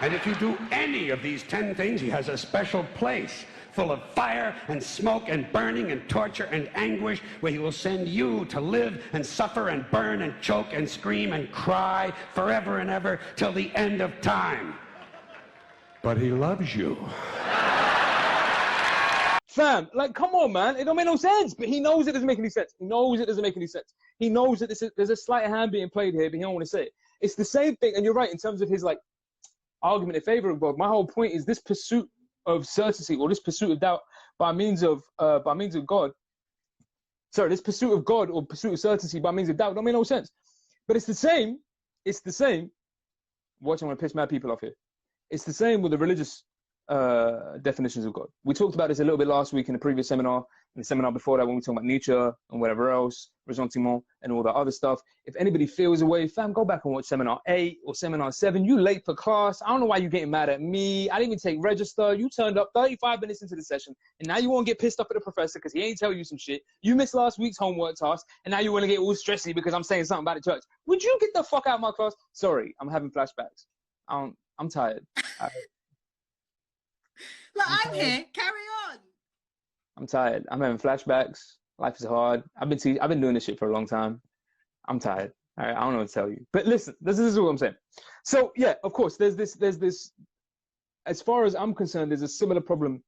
And if you do any of these 10 things, he has a special place full of fire and smoke and burning and torture and anguish where he will send you to live and suffer and burn and choke and scream and cry forever and ever till the end of time. But he loves you. Fam, like, come on, man. It don't make no sense. But he knows it doesn't make any sense. He knows it doesn't make any sense. He knows that there's a slight hand being played here, but he don't want to say it. It's the same thing, and you're right in terms of his argument in favor of God. My whole point is this pursuit of certainty or this pursuit of doubt by means of God. Sorry, this pursuit of God or pursuit of certainty by means of doubt don't make no sense. But it's the same. Watch, I'm gonna piss mad people off here. It's the same with the religious definitions of God. We talked about this a little bit last week in the previous seminar, and the seminar before that when we talked about Nietzsche and whatever else, ressentiment and all that other stuff. If anybody feels away, fam, go back and watch seminar 8 or seminar 7. You late for class. I don't know why you're getting mad at me. I didn't even take register. You turned up 35 minutes into the session, and now you want to get pissed off at the professor because he ain't tell you some shit. You missed last week's homework task, and now you want to get all stressy because I'm saying something about the church. Would you get the fuck out of my class? Sorry, I'm having flashbacks. I'm tired. Look, I'm here. Carry on. I'm tired. I'm having flashbacks. Life is hard. I've been doing this shit for a long time. I'm tired. All right, I don't know what to tell you. But listen, this is what I'm saying. So yeah, of course, there's this. As far as I'm concerned, there's a similar problem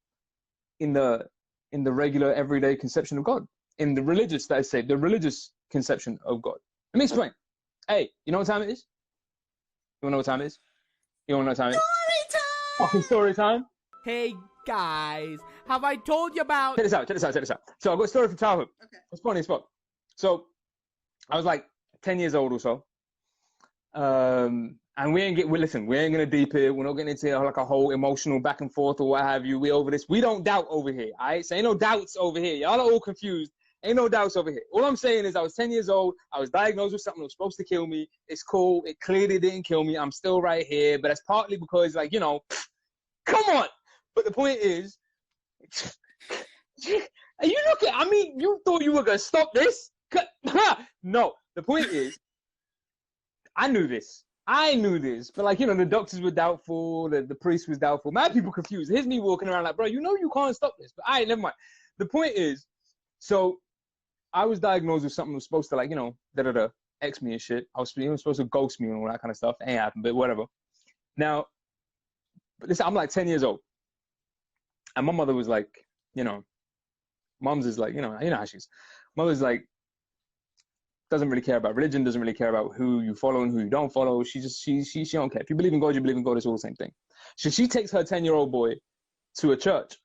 in the regular everyday conception of God, in the religious, let's say, the religious conception of God. Let me explain. Hey, you know what time it is? You wanna know what time it is? You wanna know what time it is? Story time! Fucking story time. Hey guys, have I told you about... Check this out. So I've got a story from childhood. Okay. It's funny as fuck. So I was like 10 years old or so. And we ain't gonna deep here. We're not getting into like a whole emotional back and forth or what have you. We over this. We don't doubt over here. All right? So ain't no doubts over here. Y'all are all confused. Ain't no doubts over here. All I'm saying is I was 10 years old. I was diagnosed with something that was supposed to kill me. It's cool. It clearly didn't kill me. I'm still right here. But that's partly because, like, come on. But the point is, you thought you were going to stop this? No, the point is, I knew this. But the doctors were doubtful, the priest was doubtful. Mad people confused. Here's me walking around like, bro, you can't stop this. But never mind. The point is, So I was diagnosed with something that was supposed to, like, X me and shit. I was supposed to ghost me and all that kind of stuff. Ain't happened, but whatever. Now, but listen, I'm like 10 years old. And my mother was like, mom's is like, you know how she is. Mother's like, doesn't really care about religion, doesn't really care about who you follow and who you don't follow. She don't care. If you believe in God, you believe in God. It's all the same thing. So she takes her 10-year-old boy to a church,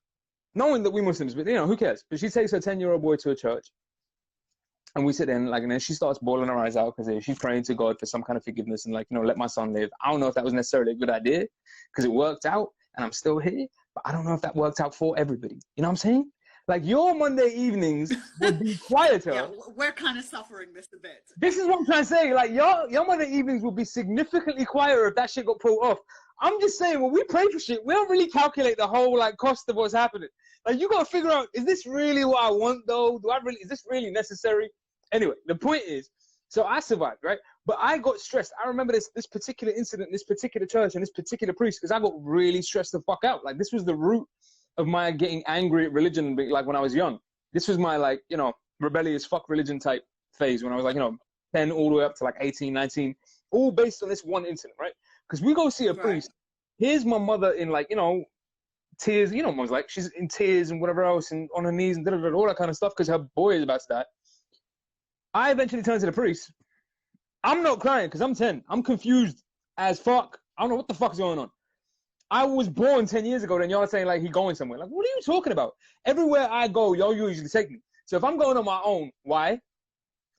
knowing that we Muslims, but who cares? But she takes her 10-year-old boy to a church, and we sit in, like, and then she starts bawling her eyes out because she's praying to God for some kind of forgiveness and, like, let my son live. I don't know if that was necessarily a good idea because it worked out and I'm still here, but I don't know if that worked out for everybody. You know what I'm saying? Like, your Monday evenings would be quieter. Yeah, we're kind of suffering this a bit. This is what I'm trying to say. Like, your Monday evenings would be significantly quieter if that shit got pulled off. I'm just saying, when we pray for shit, we don't really calculate the whole, like, cost of what's happening. Like, you got to figure out, is this really what I want, though? Is this really necessary? Anyway, the point is, so I survived, right? But I got stressed. I remember this particular incident, this particular church, and this particular priest, because I got really stressed the fuck out. Like, this was the root of my getting angry at religion, like, when I was young. This was my, like, rebellious fuck religion type phase when I was, like, 10 all the way up to, like, 18, 19, all based on this one incident, right? Because we go see a priest. Here's my mother in, like, tears. You know what mom's like. She's in tears and whatever else and on her knees and all that kind of stuff because her boy is about to die. I eventually turn to the priest. I'm not crying because I'm 10. I'm confused as fuck. I don't know what the fuck's going on. I was born 10 years ago, then y'all are saying, like, he going somewhere. Like, what are you talking about? Everywhere I go, y'all usually take me. So if I'm going on my own, why?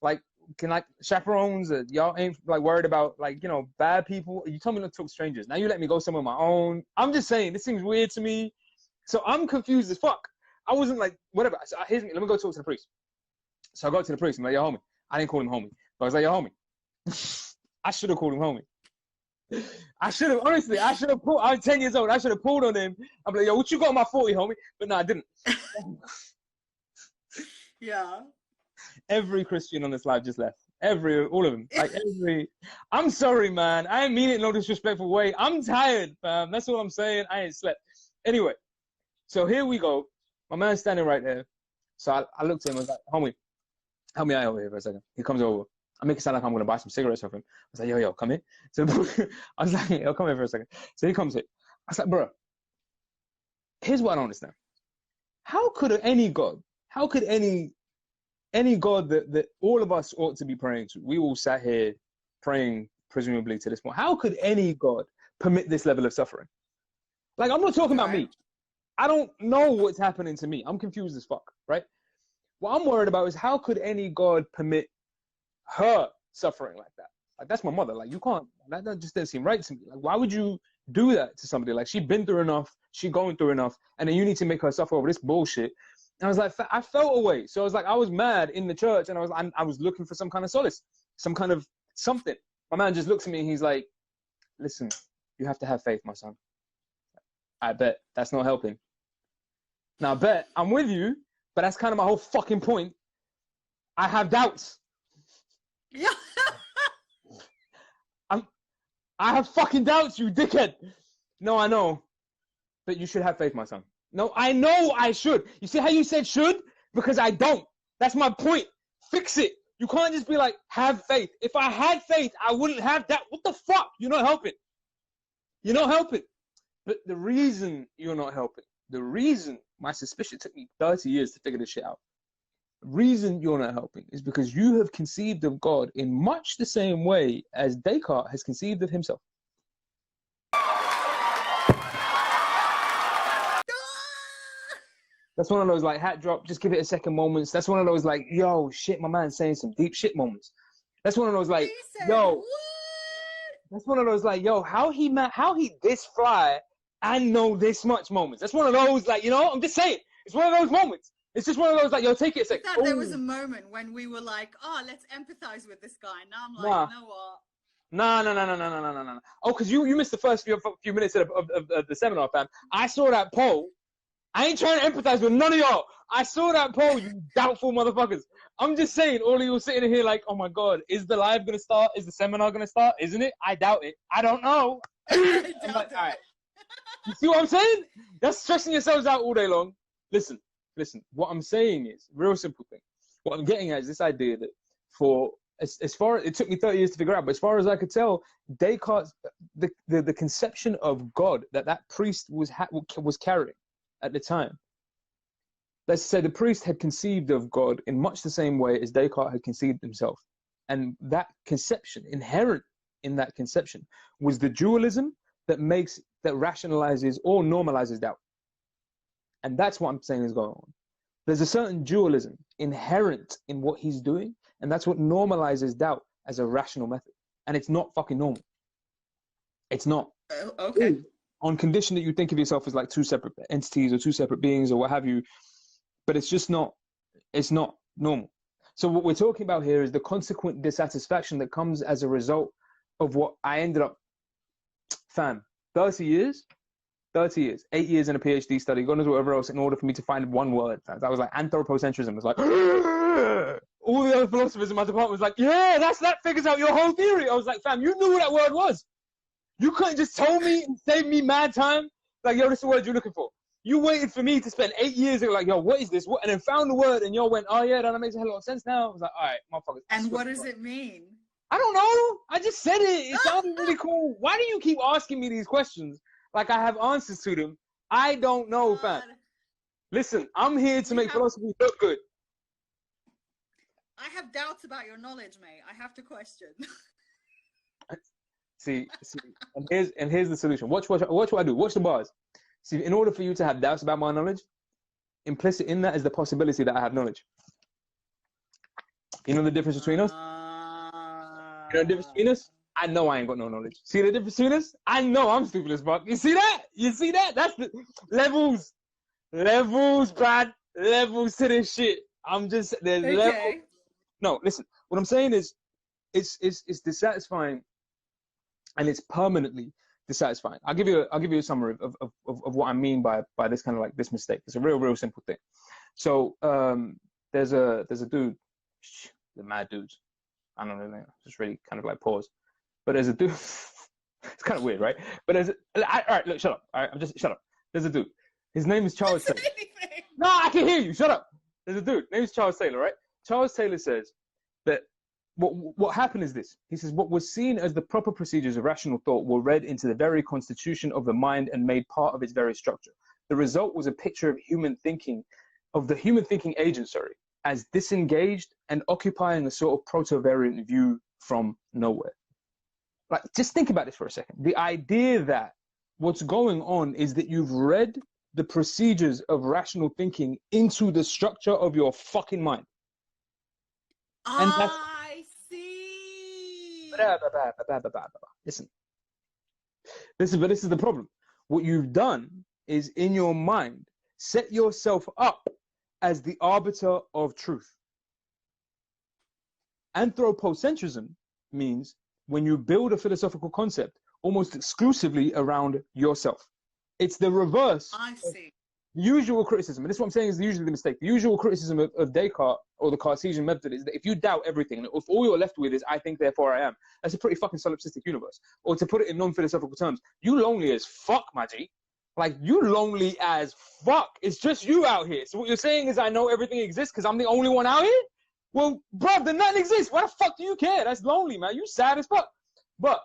Like, can, like, chaperones, y'all ain't, like, worried about, like, bad people? You told me not to talk to strangers. Now you let me go somewhere on my own. I'm just saying, this seems weird to me. So I'm confused as fuck. I wasn't like, whatever. So, let me go talk to the priest. So I go to the priest. I'm like, yo, homie. I didn't call him homie. But I was like, yo, homie. I should have called him homie. Honestly, I was 10 years old. I should have pulled on him. I'm like, yo, what you got on my 40, homie? But no, I didn't. Yeah. Every Christian on this live just left. All of them. Like, I'm sorry, man. I ain't mean it in no disrespectful way. I'm tired, fam. That's what I'm saying. I ain't slept. Anyway, so here we go. My man's standing right there. So I looked at him. I was like, homie, help me out over here for a second. He comes over. I make it sound like I'm going to buy some cigarettes off him. I was like, yo, come here. So I was like, yo, come here for a second. So he comes here. I was like, bro, here's what I don't understand. How could any God that all of us ought to be praying to, we all sat here praying, presumably, to this point, how could any God permit this level of suffering? Like, I'm not talking about me. I don't know what's happening to me. I'm confused as fuck, right? What I'm worried about is how could any God permit her suffering like that? Like, that's my mother. Like, you can't, that just doesn't seem right to me. Like, why would you do that to somebody? Like, she's been through enough, she going through enough, and then you need to make her suffer over this bullshit. And I was like, I felt away. So I was like, I was mad in the church, and I was looking for some kind of solace, some kind of something. My man just looks at me and he's like, listen, you have to have faith, my son. I bet that's not helping. Now, I bet I'm with you, but that's kind of my whole fucking point. I have doubts. Yeah. I have fucking doubts, you dickhead. No, I know. But you should have faith, my son. No, I know I should. You see how you said should? Because I don't. That's my point. Fix it. You can't just be like, have faith. If I had faith, I wouldn't have that. What the fuck? You're not helping. You're not helping. But the reason you're not helping, the reason my suspicion took me 30 years to figure this shit out, the reason you're not helping is because you have conceived of God in much the same way as Descartes has conceived of himself. That's one of those, like, hat drop, just give it a second moments. That's one of those, like, yo, shit, my man's saying some deep shit moments. That's one of those, like, yo. What? That's one of those, like, yo, how he this fly and know this much moments. That's one of those, like, I'm just saying. It's one of those moments. It's just one of those, like, yo, take it a second. That there was a moment when we were like, oh, let's empathize with this guy. Now I'm like, you know what? No. Oh, because you missed the first few minutes of the seminar, fam. I saw that poll. I ain't trying to empathize with none of y'all. I saw that poll, you doubtful motherfuckers. I'm just saying, all of you sitting here like, oh my God, is the live going to start? Is the seminar going to start? Isn't it? I doubt it. I don't know. I'm like, all right. You see what I'm saying? That's stressing yourselves out all day long. Listen, listen. What I'm saying is real simple thing. What I'm getting at is this idea that for as far it took me 30 years to figure out, but as far as I could tell, Descartes, the conception of God that priest was carrying at the time. Let's say the priest had conceived of God in much the same way as Descartes had conceived himself, and that conception, inherent in that conception, was the dualism that rationalizes or normalizes doubt. And that's what I'm saying is going on. There's a certain dualism inherent in what he's doing, and that's what normalizes doubt as a rational method. And it's not fucking normal. It's not. Okay. On condition that you think of yourself as like two separate entities or two separate beings or what have you, but it's just not, it's not normal. So what we're talking about here is the consequent dissatisfaction that comes as a result of what I ended up, 30 years, 8 years in a PhD study, God knows whatever else, in order for me to find one word. That was like anthropocentrism. It was like, all the other philosophers in my department was like, yeah, that figures out your whole theory. I was like, fam, you knew what that word was. You couldn't just tell me and save me mad time. Like, yo, this is the word you're looking for. You waited for me to spend 8 years like, yo, what is this? What? And then found the word, and y'all went, oh yeah, that makes a hell of a lot of sense now. I was like, all right, motherfuckers. And what does it mean? I don't know. I just said it. It sounded really cool. Why do you keep asking me these questions like I have answers to them? I don't know, fam. Listen, I'm here to make philosophy look good. I have doubts about your knowledge, mate. I have to question. see, and here's the solution. Watch what I do. Watch the bars. See, in order for you to have doubts about my knowledge, implicit in that is the possibility that I have knowledge. You know the difference between us? You know the difference between us? I know I ain't got no knowledge. See the difference between us? I know I'm stupid as fuck. You see that? You see that? That's the levels. Levels, Brad. Levels to this shit. There's levels. No, listen. What I'm saying is, it's dissatisfying, and it's permanently dissatisfying. I'll give you a summary of what I mean by this kind of like this mistake. It's a real simple thing. So there's a dude, the mad dudes. I don't know, just really kind of like pause. But there's a dude. It's kind of weird, right? But all right, look, shut up. All right, shut up. There's a dude. His name is Charles Taylor. No, I can hear you. Shut up. There's a dude. Name is Charles Taylor, right? Charles Taylor says that what happened is this. He says what was seen as the proper procedures of rational thought were read into the very constitution of the mind and made part of its very structure. The result was a picture of the human thinking agent, as disengaged and occupying a sort of proto-variant view from nowhere. Like, just think about this for a second. The idea that what's going on is that you've read the procedures of rational thinking into the structure of your fucking mind. And that's, I see. Listen. This is the problem. What you've done is, in your mind, set yourself up as the arbiter of truth. Anthropocentrism means when you build a philosophical concept almost exclusively around yourself. It's the reverse. I see. Usual criticism, and this is what I'm saying is usually the mistake. The usual criticism of Descartes or the Cartesian method is that if you doubt everything, and if all you're left with is I think, therefore I am, that's a pretty fucking solipsistic universe. Or to put it in non-philosophical terms, you lonely as fuck, my G. Like, you lonely as fuck. It's just you out here. So what you're saying is I know everything exists because I'm the only one out here? Well, bro, then nothing exists. Why the fuck do you care? That's lonely, man. You sad as fuck. But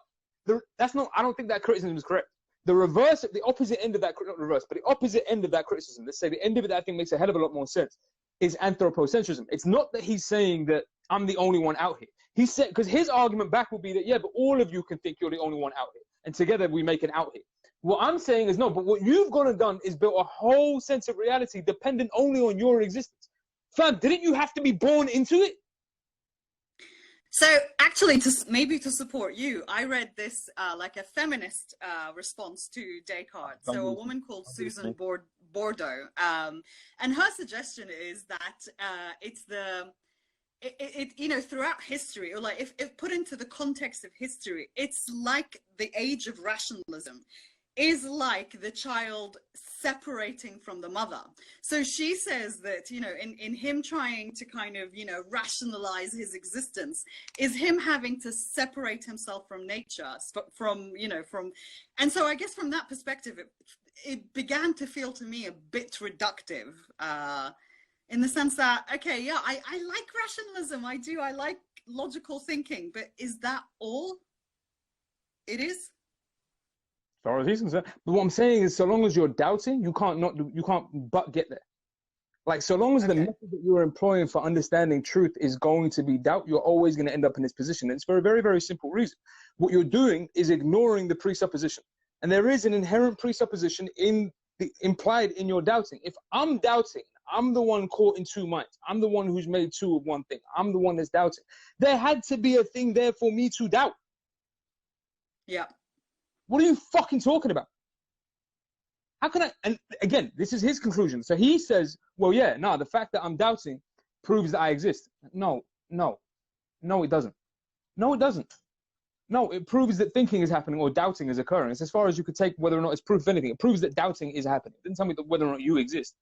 I don't think that criticism is correct. The reverse, the opposite end of that, not reverse, but the opposite end of that criticism, let's say the end of it that I think makes a hell of a lot more sense, is anthropocentrism. It's not that he's saying that I'm the only one out here. He said, because his argument back would be that, yeah, but all of you can think you're the only one out here. And together we make an out here. What I'm saying is no, but what you've gone and done is built a whole sense of reality dependent only on your existence. Fam, didn't you have to be born into it? So actually, maybe to support you, I read this like a feminist response to Descartes. So a woman called Susan Bordeaux, and her suggestion is that it's you know, throughout history, or like if put into the context of history, it's like the age of rationalism is like the child separating from the mother. So she says that, you know, in him trying to kind of, you know, rationalize his existence is him having to separate himself from nature, from, you know, from, and so I guess from that perspective, it began to feel to me a bit reductive, in the sense that, okay, yeah, I like rationalism. I do. I like logical thinking. But is that all it is? As far as he's concerned. But what I'm saying is, so long as you're doubting, you can't but get there. Like, so long as the method that you're employing for understanding truth is going to be doubt, you're always going to end up in this position. And it's for a very, very simple reason. What you're doing is ignoring the presupposition. And there is an inherent presupposition implied in your doubting. If I'm doubting, I'm the one caught in two minds. I'm the one who's made two of one thing. I'm the one that's doubting. There had to be a thing there for me to doubt. Yeah. What are you fucking talking about? How can I? And again, this is his conclusion. So he says, well, yeah, no, the fact that I'm doubting proves that I exist. No, it doesn't. No, it doesn't. No, it proves that thinking is happening or doubting is occurring. It's as far as you could take whether or not it's proof of anything. It proves that doubting is happening. It didn't tell me that whether or not you exist.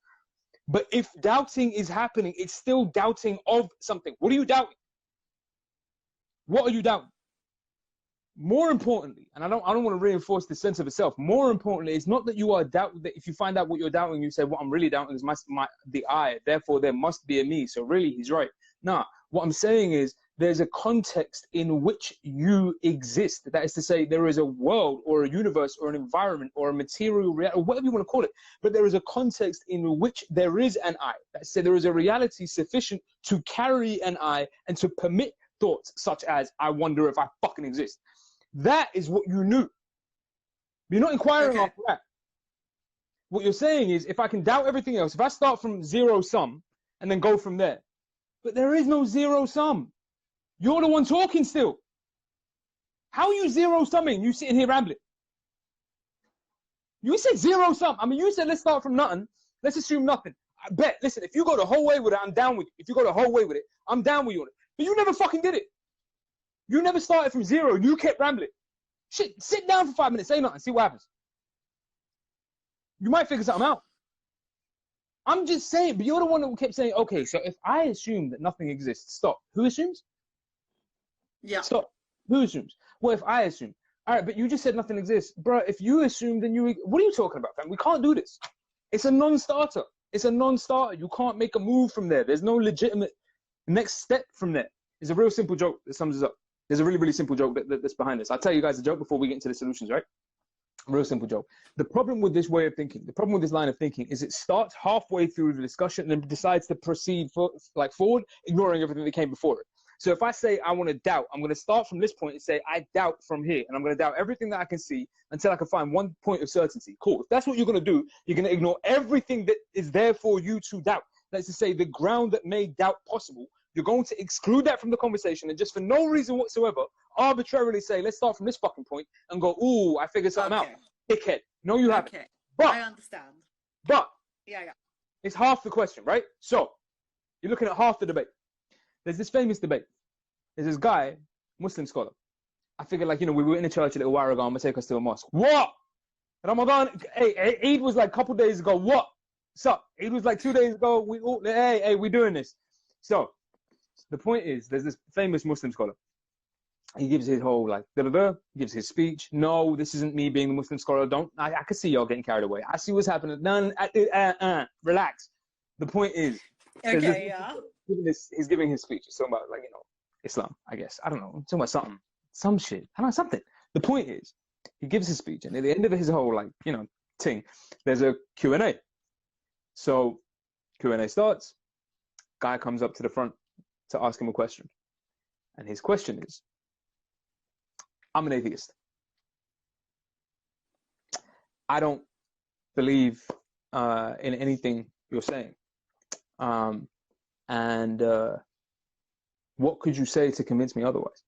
But if doubting is happening, it's still doubting of something. What are you doubting? What are you doubting? More importantly, and I don't want to reinforce the sense of itself. More importantly, it's not that you are doubting. That if you find out what you're doubting, you say, "What I'm really doubting is the I." Therefore, there must be a me. So really, he's right. Nah, what I'm saying is there's a context in which you exist. That is to say, there is a world or a universe or an environment or a material reality, or whatever you want to call it. But there is a context in which there is an I. That is to say, there is a reality sufficient to carry an I and to permit thoughts such as, "I wonder if I fucking exist." That is what you knew. You're not inquiring after that. What you're saying is, if I can doubt everything else, if I start from zero sum and then go from there, but there is no zero sum. You're the one talking still. How are you zero summing? You sitting here rambling. You said zero sum. I mean, you said let's start from nothing. Let's assume nothing. I bet. Listen, if you go the whole way with it, I'm down with you. If you go the whole way with it, I'm down with you on it. But you never fucking did it. You never started from zero. You kept rambling. Shit, sit down for 5 minutes, say nothing, see what happens. You might figure something out. I'm just saying, but you're the one that kept saying, okay, so if I assume that nothing exists, stop. Who assumes? Yeah. Stop. Who assumes? Well, if I assume. All right, but you just said nothing exists. Bro, if you assume, then what are you talking about, fam? We can't do this. It's a non-starter. It's a non-starter. You can't make a move from there. There's no legitimate next step from there. It's a real simple joke that sums us up. There's a really, really simple joke that's behind this. I'll tell you guys the joke before we get into the solutions, right? A real simple joke. The problem with this way of thinking, the problem with this line of thinking is it starts halfway through the discussion and then decides to proceed forward, ignoring everything that came before it. So if I say I want to doubt, I'm going to start from this point and say I doubt from here. And I'm going to doubt everything that I can see until I can find one point of certainty. Cool. If that's what you're going to do, you're going to ignore everything that is there for you to doubt. That's to say the ground that made doubt possible. You're going to exclude that from the conversation and just for no reason whatsoever, arbitrarily say, let's start from this fucking point and go, ooh, I figured something out. Dickhead. No, you haven't. But, I understand. But, yeah. It's half the question, right? So, you're looking at half the debate. There's this famous debate. There's this guy, Muslim scholar. I figured, like, we were in a church a little while ago. I'm going to take us to a mosque. What? Ramadan, hey, Eid was like a couple days ago. What? So, Eid was like 2 days ago. We doing this. So, the point is, there's this famous Muslim scholar. He gives his whole, gives his speech. No, this isn't me being the Muslim scholar. I can see y'all getting carried away. I see what's happening. Relax. The point is, okay, yeah. He's giving his speech. He's talking about, Islam, I guess. I don't know. He's talking about something. Some shit. I don't know, something. The point is, he gives his speech, and at the end of his whole, thing, there's a Q&A. So, Q&A starts. Guy comes up to the front to ask him a question. And his question is, I'm an atheist. I don't believe in anything you're saying. What could you say to convince me otherwise?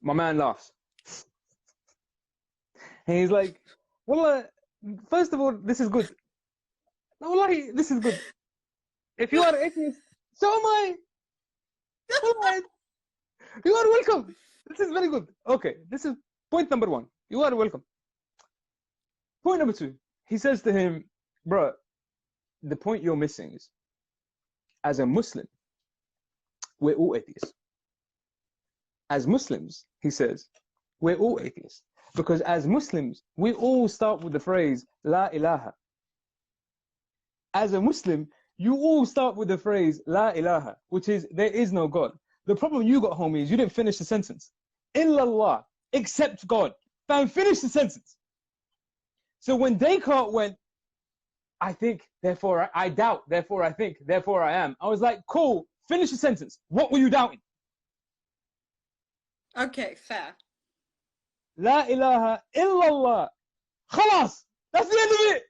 My man laughs. And he's like, well, first of all, this is good. No, this is good. If you are an atheist, so am I. All right. You are welcome. This is very good. Okay, this is point number one. You are welcome. Point number two, he says to him, bro, the point you're missing is, as a Muslim, we're all atheists. As Muslims, he says, we're all atheists. Because as Muslims, we all start with the phrase La ilaha. As a Muslim, you all start with the phrase La ilaha, which is there is no God. The problem you got, homie, is you didn't finish the sentence. Illallah, except God. Fam, finish the sentence. So when Descartes went, I think, therefore I doubt, therefore I think, therefore I am, I was like, cool, finish the sentence. What were you doubting? Okay, fair. La ilaha illallah. Khalas. That's the end of it.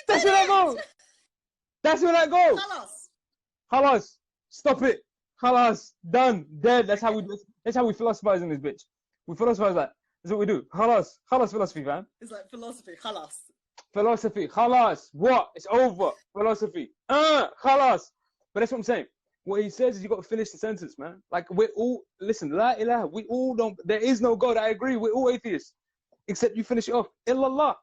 That's where I go. That's where I go. Khalas. Khalas. Stop it. Khalas. Done. Dead. That's how we philosophize in this bitch. We philosophize that. That's what we do. Khalas. Khalas philosophy, fam. It's like philosophy. Khalas. Philosophy. Khalas. What? It's over. Philosophy. Khalas. But that's what I'm saying. What he says is you got to finish the sentence, man. Like we're all, listen, La ilaha, we all don't, there is no God. I agree. We're all atheists. Except you finish it off. Illallah.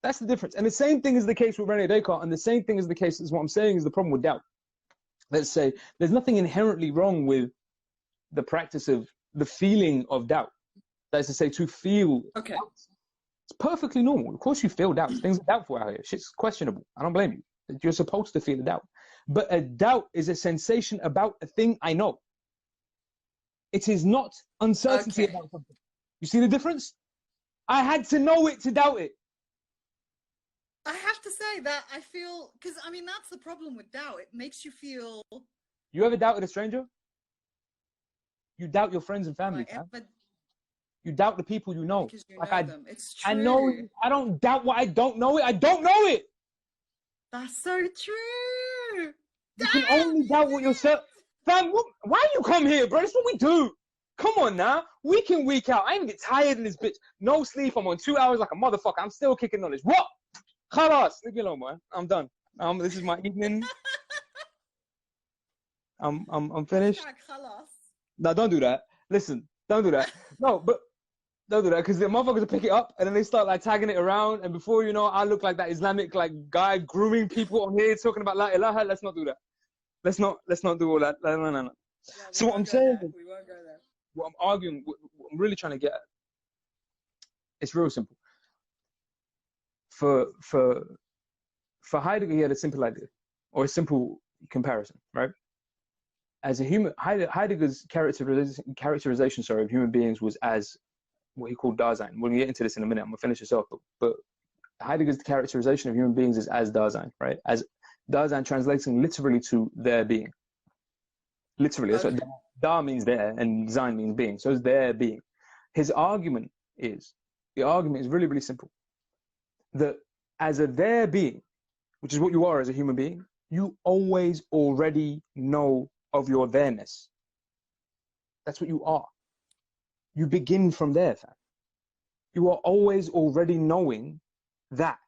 That's the difference. And the same thing is the case with René Descartes, and the same thing is the case, is what I'm saying, is the problem with doubt. Let's say there's nothing inherently wrong with the practice of the feeling of doubt. That is to say, to feel Okay. doubt. It's perfectly normal. Of course you feel doubts. Things are doubtful out here. Shit's questionable. I don't blame you. You're supposed to feel a doubt. But a doubt is a sensation about a thing I know. It is not uncertainty about something. You see the difference? I had to know it to doubt it. I have to say that I feel, because I mean, that's the problem with doubt. It makes you feel You ever doubted a stranger? You doubt your friends and family, like, man. but You doubt the people you know. because you Like know them. It's true. I know, I don't doubt what I don't know it. I don't know it. That's so true. You can only doubt what yourself. Fam, why you come here, bro? That's what we do. Come on now. Week in, week out. I even get tired in this bitch. No sleep. I'm on 2 hours like a motherfucker. I'm still kicking knowledge. What? Khalas. Leave me alone, man. I'm done. This is my evening. I'm finished. Khalas. No, don't do that. Listen, don't do that. No, but don't do that, because the motherfuckers will pick it up and then they start like tagging it around, and before you know, I look like that Islamic like guy grooming people on here talking about La ilaha. Let's not do that. Let's not do all that. No. Yeah, So what I'm saying is, we won't go there. what I'm arguing, what I'm really trying to get at, it's real simple. For Heidegger, he had a simple idea, or a simple comparison, right? As a human, Heidegger's characterization, of human beings was as what he called Dasein. We'll get into this in a minute. I'm gonna finish this off, but Heidegger's characterization of human beings is as Dasein, right? As Dasein translating literally to their being. Literally, that's what Da means there, and Sein means being. So it's their being. His argument is really, really simple. That as a their being, which is what you are as a human being, you always already know of your there-ness. That's what you are. You begin from there, fam. You are always already knowing that.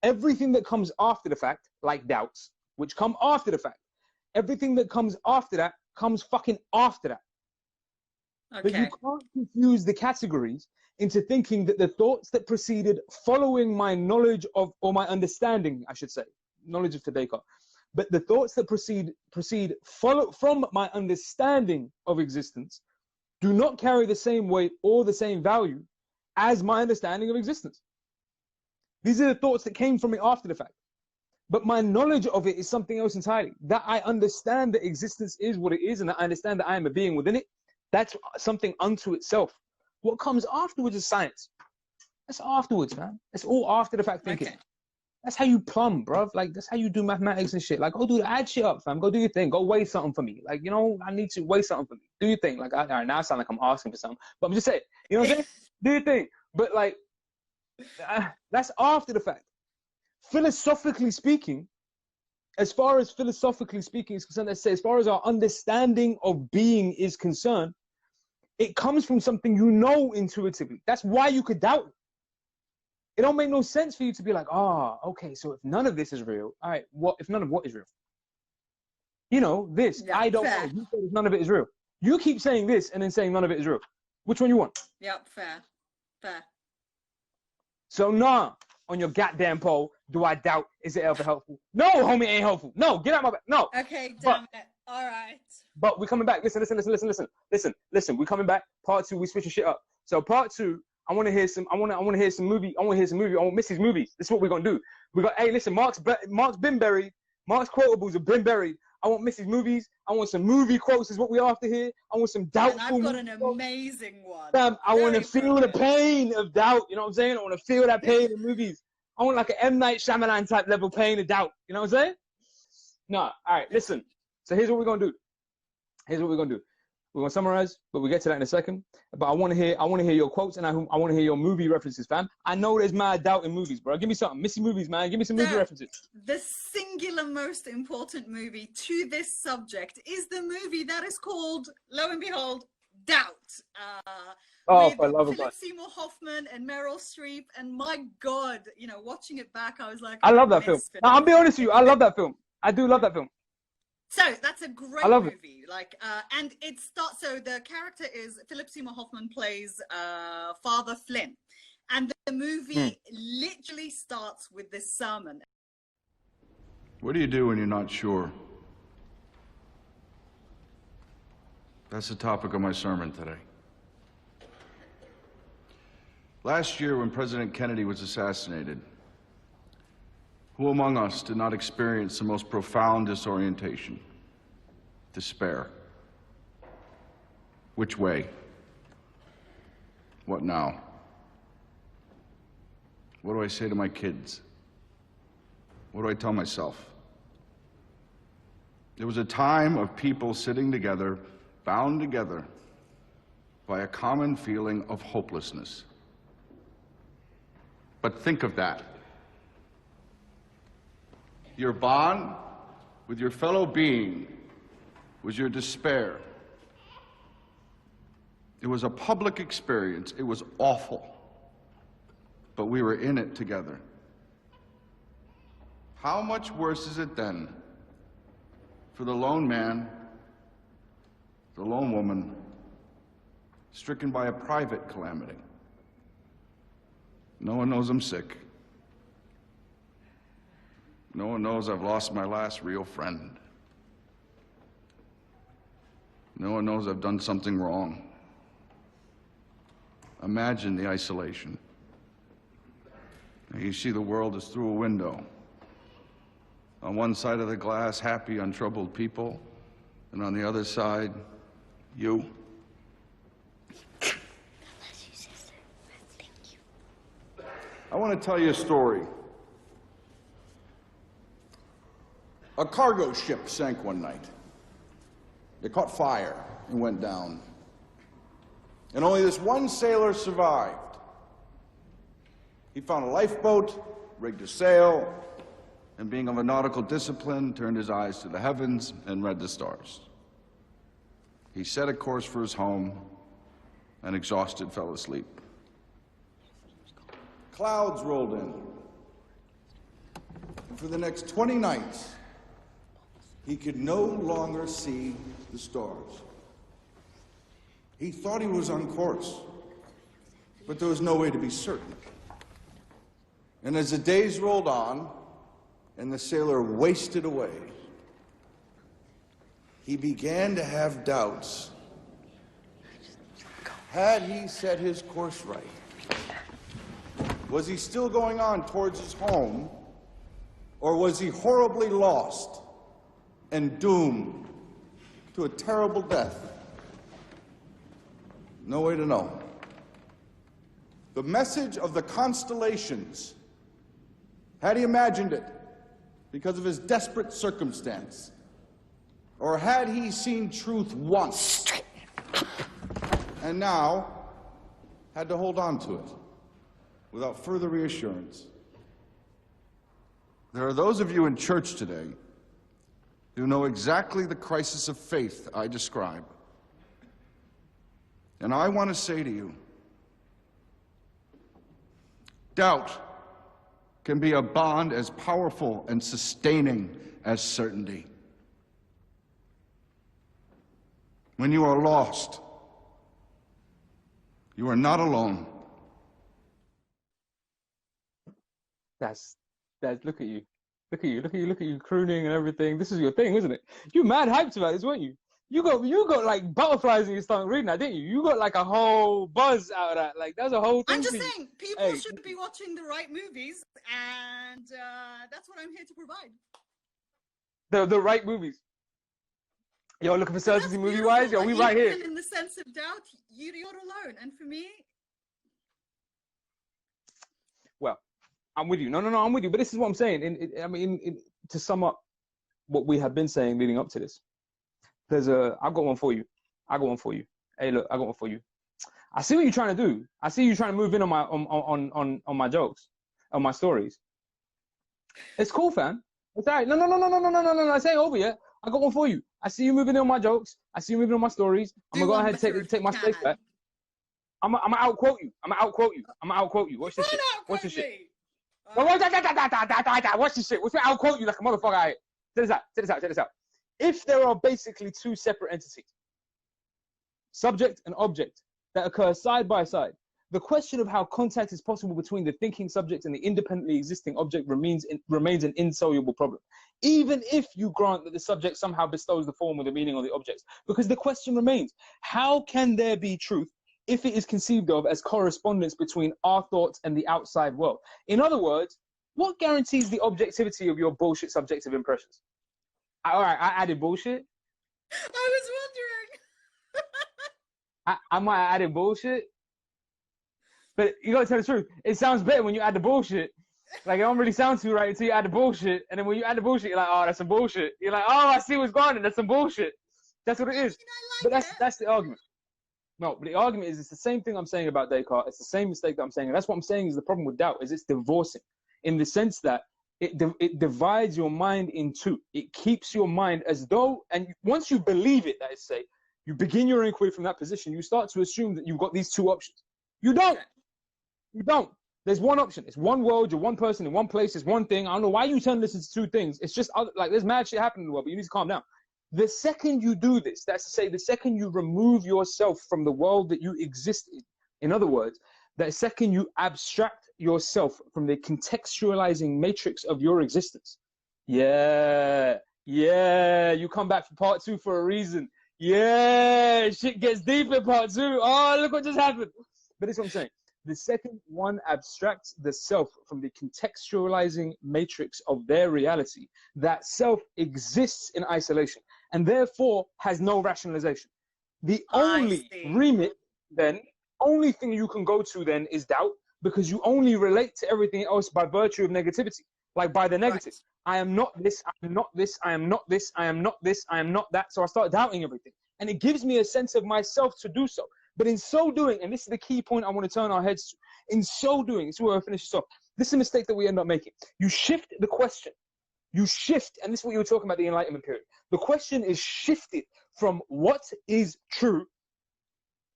Everything that comes after the fact, like doubts, which come after the fact, everything that comes after that comes fucking after that. Okay. But you can't confuse the categories into thinking that the thoughts that proceeded following my knowledge of, or my understanding, I should say, knowledge of Descartes, but the thoughts that proceed from my understanding of existence do not carry the same weight or the same value as my understanding of existence. These are the thoughts that came from me after the fact. But my knowledge of it is something else entirely. That I understand that existence is what it is, and that I understand that I am a being within it, that's something unto itself. What comes afterwards is science. That's afterwards, man. That's all after the fact thinking. Okay. That's how you plumb, bruv. Like, that's how you do mathematics and shit. Like, go do the add shit up, fam. Go do your thing. Go weigh something for me. Like, you know, I need to weigh something for me. Do your thing. Like, all right, now I sound like I'm asking for something. But I'm just saying, you know what I'm saying? Do your thing. But, like, that's after the fact. Philosophically speaking, as far as philosophically speaking is concerned, let's say, as far as our understanding of being is concerned, it comes from something you know intuitively. That's why you could doubt it. It don't make no sense for you to be like, okay, so if none of this is real, all right, what if none of what is real? You know, this, Yeah, I don't fair. know. You said none of it is real. You keep saying this and then saying none of it is real. Which one you want? Yep, fair. So nah, on your goddamn poll, Do I doubt? Is it ever helpful? No, homie, it ain't helpful. No, get out my back. No. Okay, damn it. All right. But we're coming back. Listen. We're coming back. Part 2, we switching shit up. So part 2, I want to hear some. I want to hear some movie. I want to hear some movie. I want Missy's movies. This is what we're gonna do. We got. Hey, listen. Mark's been buried. Mark's quotables have been buried. I want Missy's movies. I want some movie quotes. Is what we're after here. I want some doubtful. And I've got an amazing one. I want to feel the pain of doubt. You know what I'm saying? I want to feel that pain in movies. I want like an M. Night Shyamalan type level pain of doubt. You know what I'm saying? No. All right. Listen. So here's what we're gonna do. We're gonna summarize, but we'll get to that in a second. But I want to hear your quotes, and I want to hear your movie references, fam. I know there's mad doubt in movies, bro. Give me something, Missy movies, man. Give me some movie references. The singular most important movie to this subject is the movie that is called, lo and behold, Doubt. For love of God. Philip Seymour Hoffman and Meryl Streep, and my God, you know, watching it back, I was like, I love that film. Now, I'll be honest with you, I love that film. I do love that film. So that's a great movie. Like, and it starts. So the character is Philip Seymour Hoffman plays Father Flynn, and the movie literally starts with this sermon. What do you do when you're not sure? That's the topic of my sermon today. Last year, when President Kennedy was assassinated, who among us did not experience the most profound disorientation? Despair. Which way? What now? What do I say to my kids? What do I tell myself? There was a time of people sitting together, bound together by a common feeling of hopelessness. But think of that. Your bond with your fellow being was your despair. It was a public experience. It was awful. But we were in it together. How much worse is it then for the lone man, the lone woman, stricken by a private calamity? No one knows I'm sick. No one knows I've lost my last real friend. No one knows I've done something wrong. Imagine the isolation. You see the world as through a window. On one side of the glass, happy, untroubled people, and on the other side, you. I want to tell you a story. A cargo ship sank one night. It caught fire and went down. And only this one sailor survived. He found a lifeboat, rigged a sail, and being of a nautical discipline, turned his eyes to the heavens and read the stars. He set a course for his home and exhausted fell asleep. Clouds rolled in. And for the next 20 nights, he could no longer see the stars. He thought he was on course, but there was no way to be certain. And as the days rolled on, and the sailor wasted away, he began to have doubts. Had he set his course right? Was he still going on towards his home, or was he horribly lost and doomed to a terrible death? No way to know. The message of the constellations, had he imagined it because of his desperate circumstance? Or had he seen truth once and now had to hold on to it without further reassurance? There are those of you in church today who know exactly the crisis of faith I describe. And I want to say to you, doubt can be a bond as powerful and sustaining as certainty. When you are lost, you are not alone. That's Dad, look at you. Look at you. Look at you. Look at you crooning and everything. This is your thing, isn't it? You mad hyped about this, weren't you? You got like butterflies in your stomach reading that, didn't you? You got like a whole buzz out of that. Like that's a whole thing. I'm just for you. saying, people should be watching the right movies, and that's what I'm here to provide. The right movies. Yo, looking for certainty That's movie wise. Yo, beautiful. we Like, right here. even in the sense of doubt, you're alone, and for me, Well, I'm with you. No, I'm with you. But this is what I'm saying. To sum up what we have been saying leading up to this, I've got one for you. Hey, look, I got one for you. I see what you're trying to do. I see you trying to move in on my jokes, on my stories. It's cool, fam. It's all right. No. This ain't over yet. I got one for you. I see you moving in on my jokes. I see you moving on my stories. I'm gonna go ahead and take my space back. I'm gonna outquote you. Watch this shit. Watch this shit. Watch this shit. Watch me outquote you like a motherfucker. Check this out. If there are basically two separate entities, subject and object, that occur side by side, the question of how contact is possible between the thinking subject and the independently existing object remains an insoluble problem, even if you grant that the subject somehow bestows the form or the meaning on the objects. Because the question remains, how can there be truth if it is conceived of as correspondence between our thoughts and the outside world? In other words, what guarantees the objectivity of your bullshit subjective impressions? All right, I added bullshit. I was wondering. I might have added bullshit. But you gotta tell the truth. It sounds better when you add the bullshit. Like, it don't really sound too right until you add the bullshit. And then when you add the bullshit, you're like, oh, that's some bullshit. You're like, oh, I see what's going on. That's some bullshit. That's what it is. But that's the argument. No, but the argument is it's the same thing I'm saying about Descartes. It's the same mistake that I'm saying. And that's what I'm saying is the problem with doubt, is it's divorcing. In the sense that it divides your mind in two. It keeps your mind as though, and once you believe it, that is say, you begin your inquiry from that position, you start to assume that you've got these two options. You don't. You don't. There's one option. It's one world. You're one person in one place. It's one thing. I don't know why you turn this into two things. It's just like there's mad shit happening in the world, but you need to calm down. The second you do this, that's to say, the second you remove yourself from the world that you exist in other words, the second you abstract yourself from the contextualizing matrix of your existence. Yeah, you come back for part 2 for a reason. Yeah, shit gets deep in part 2. Oh, look what just happened. But that's what I'm saying. The second one abstracts the self from the contextualizing matrix of their reality, that self exists in isolation and therefore has no rationalization. The only remit then, only thing you can go to then is doubt, because you only relate to everything else by virtue of negativity, like by the negative. Right. I am not this, I am not this, I am not this, I am not this, I am not that. So I start doubting everything. And it gives me a sense of myself to do so. But in so doing, and this is the key point I want to turn our heads to, in so doing, this is where I finish this off. This is a mistake that we end up making. You shift the question. You shift, and this is what you were talking about, the Enlightenment period. The question is shifted from what is true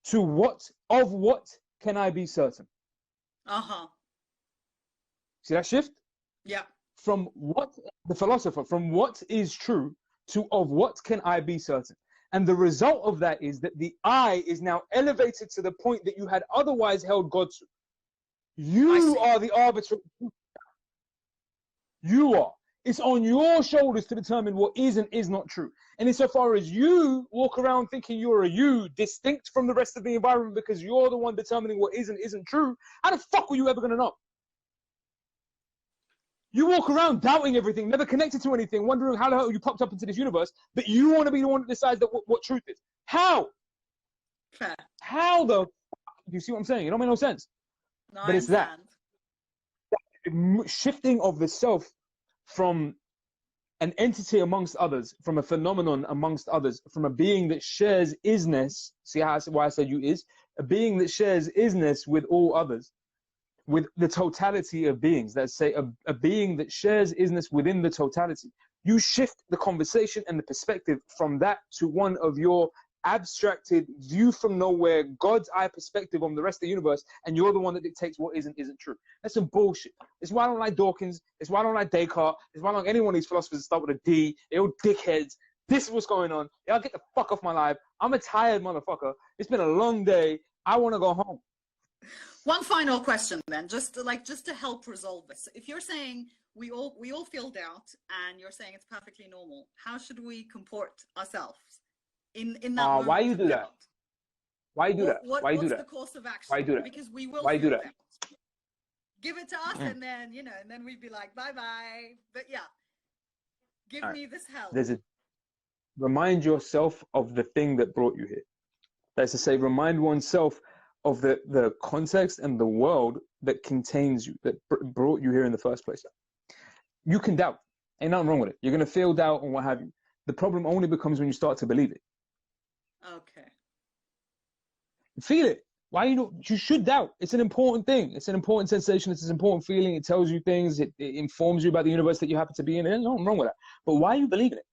to what can I be certain? Uh-huh. See that shift? Yeah. From what, the philosopher, from what is true to of what can I be certain? And the result of that is that the I is now elevated to the point that you had otherwise held God to. You are the arbiter. You are. It's on your shoulders to determine what is and is not true. And insofar as you walk around thinking you're a you, distinct from the rest of the environment because you're the one determining what is and isn't true, how the fuck were you ever going to know? You walk around doubting everything, never connected to anything, wondering how the hell you popped up into this universe, but you want to be the one that decides that what truth is. How? Fair. How the fuck? You see what I'm saying? It don't make no sense. No, but it's that shifting of the self from an entity amongst others, from a phenomenon amongst others, from a being that shares isness. See why I said you is? A being that shares isness with all others, with the totality of beings. Let's say a being that shares isness within the totality. You shift the conversation and the perspective from that to one of your abstracted view from nowhere, God's eye perspective on the rest of the universe, and you're the one that dictates what is and isn't true. That's some bullshit. It's why I don't like Dawkins. It's why I don't like Descartes. It's why I don't like any one of these philosophers that start with a D. They're all dickheads. This is what's going on. Y'all get the fuck off my life. I'm a tired motherfucker. It's been a long day. I want to go home. One final question then, just to help resolve this. If you're saying we all feel doubt, and you're saying it's perfectly normal. How should we comport ourselves in that moment why you of do that? doubt? Why you do that? Why you do What's that? the course of action? Why you do that? Because we will Why you do feel that? doubt. Give it to us, and then and then we'd be like, bye bye. But yeah, give me this help. Remind yourself of the thing that brought you here. That's to say, remind oneself of the context and the world that contains you, that brought you here in the first place. You can doubt. Ain't nothing wrong with it. You're going to feel doubt and what have you. The problem only becomes when you start to believe it. Okay. Feel it. Why you should doubt. It's an important thing. It's an important sensation. It's an important feeling. It tells you things. It informs you about the universe that you happen to be in. There's nothing wrong with that. But why are you believing it?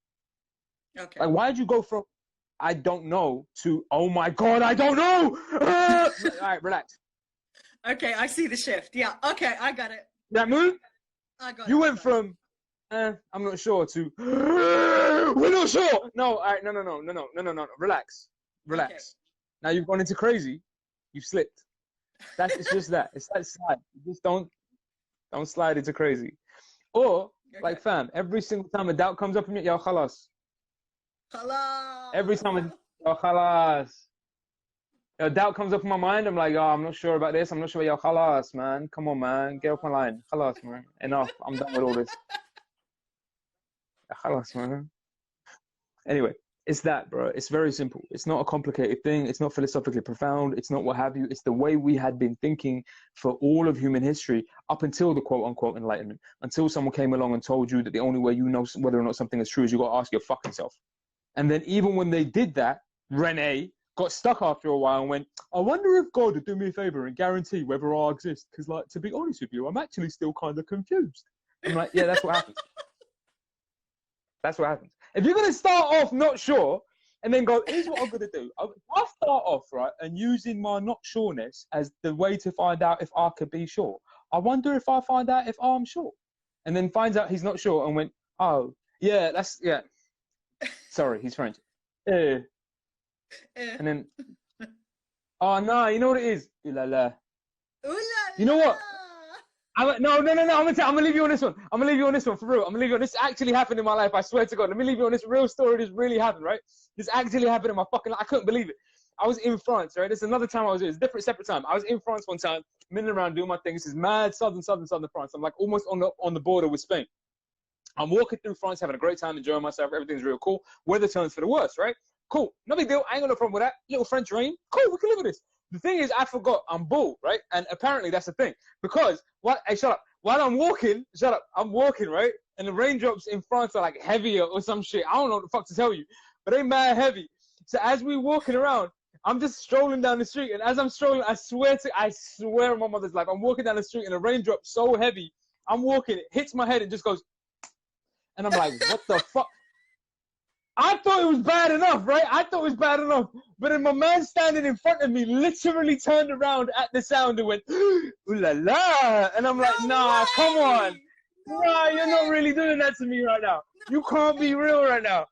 Okay. Like, why did you go from I don't know to oh my God, I don't know? All right, relax. Okay, I see the shift. Yeah. Okay, I got it. That move? I got it. You went from I'm not sure to we're not sure. No, all right, no. Relax. Okay. Now you've gone into crazy. You've slipped. It's just that. It's that slide. You just don't slide into crazy. Or like fam, every single time a doubt comes up in you, yo khalas. Khalas. Every time yo khalas. A doubt comes up in my mind, I'm like, oh, I'm not sure about this. I'm not sure. Yo khalas, man. Come on, man. Get off my line. Khalas, man. Enough. I'm done with all this. Khalas, man. Anyway, it's that, bro. It's very simple. It's not a complicated thing. It's not philosophically profound. It's not what have you. It's the way we had been thinking for all of human history up until the quote unquote enlightenment. Until someone came along and told you that the only way you know whether or not something is true is you got to ask your fucking self. And then even when they did that, Rene got stuck after a while and went, I wonder if God would do me a favor and guarantee whether I exist. Because, like, to be honest with you, I'm actually still kind of confused. I'm like, yeah, that's what happens. That's what happens. If you're going to start off not sure and then go, here's what I'm going to do. I'll start off, right, and using my not sureness as the way to find out if I could be sure. I wonder if I find out if I'm sure. And then finds out he's not sure and went, oh, yeah, yeah. Sorry, he's French. And then, oh, no, you know what it is? Ooh la la. Ooh la la. You know what? No. I'm gonna leave you on this one. I'm gonna leave you on this one for real. I'm gonna leave you on this. Actually happened in my life. I swear to God. Let me leave you on this real story. This really happened, right? This actually happened in my fucking life. I couldn't believe it. I was in France, right? This is another time I was here. It's a different, separate time. I was in France one time, milling around doing my thing. This is mad southern France. I'm like almost on the border with Spain. I'm walking through France, having a great time, enjoying myself. Everything's real cool. Weather turns for the worst, right? Cool. No big deal. I ain't got no problem with that. Little French rain. Cool. We can live with this. The thing is, I forgot I'm bald, right? And apparently that's the thing. Because, hey, shut up. While I'm walking, right? And the raindrops in France are like heavier or some shit. I don't know what the fuck to tell you. But they mad heavy. So as we walking around, I'm just strolling down the street. And as I'm strolling, I swear on my mother's life, I'm walking down the street and the raindrop's so heavy. I'm walking, it hits my head and just goes. And I'm like, what the fuck? I thought it was bad enough, right? But then my man standing in front of me literally turned around at the sound and went, ooh la la. And I'm like, nah, come on. Nah, you're not really doing that to me right now. You can't be real right now.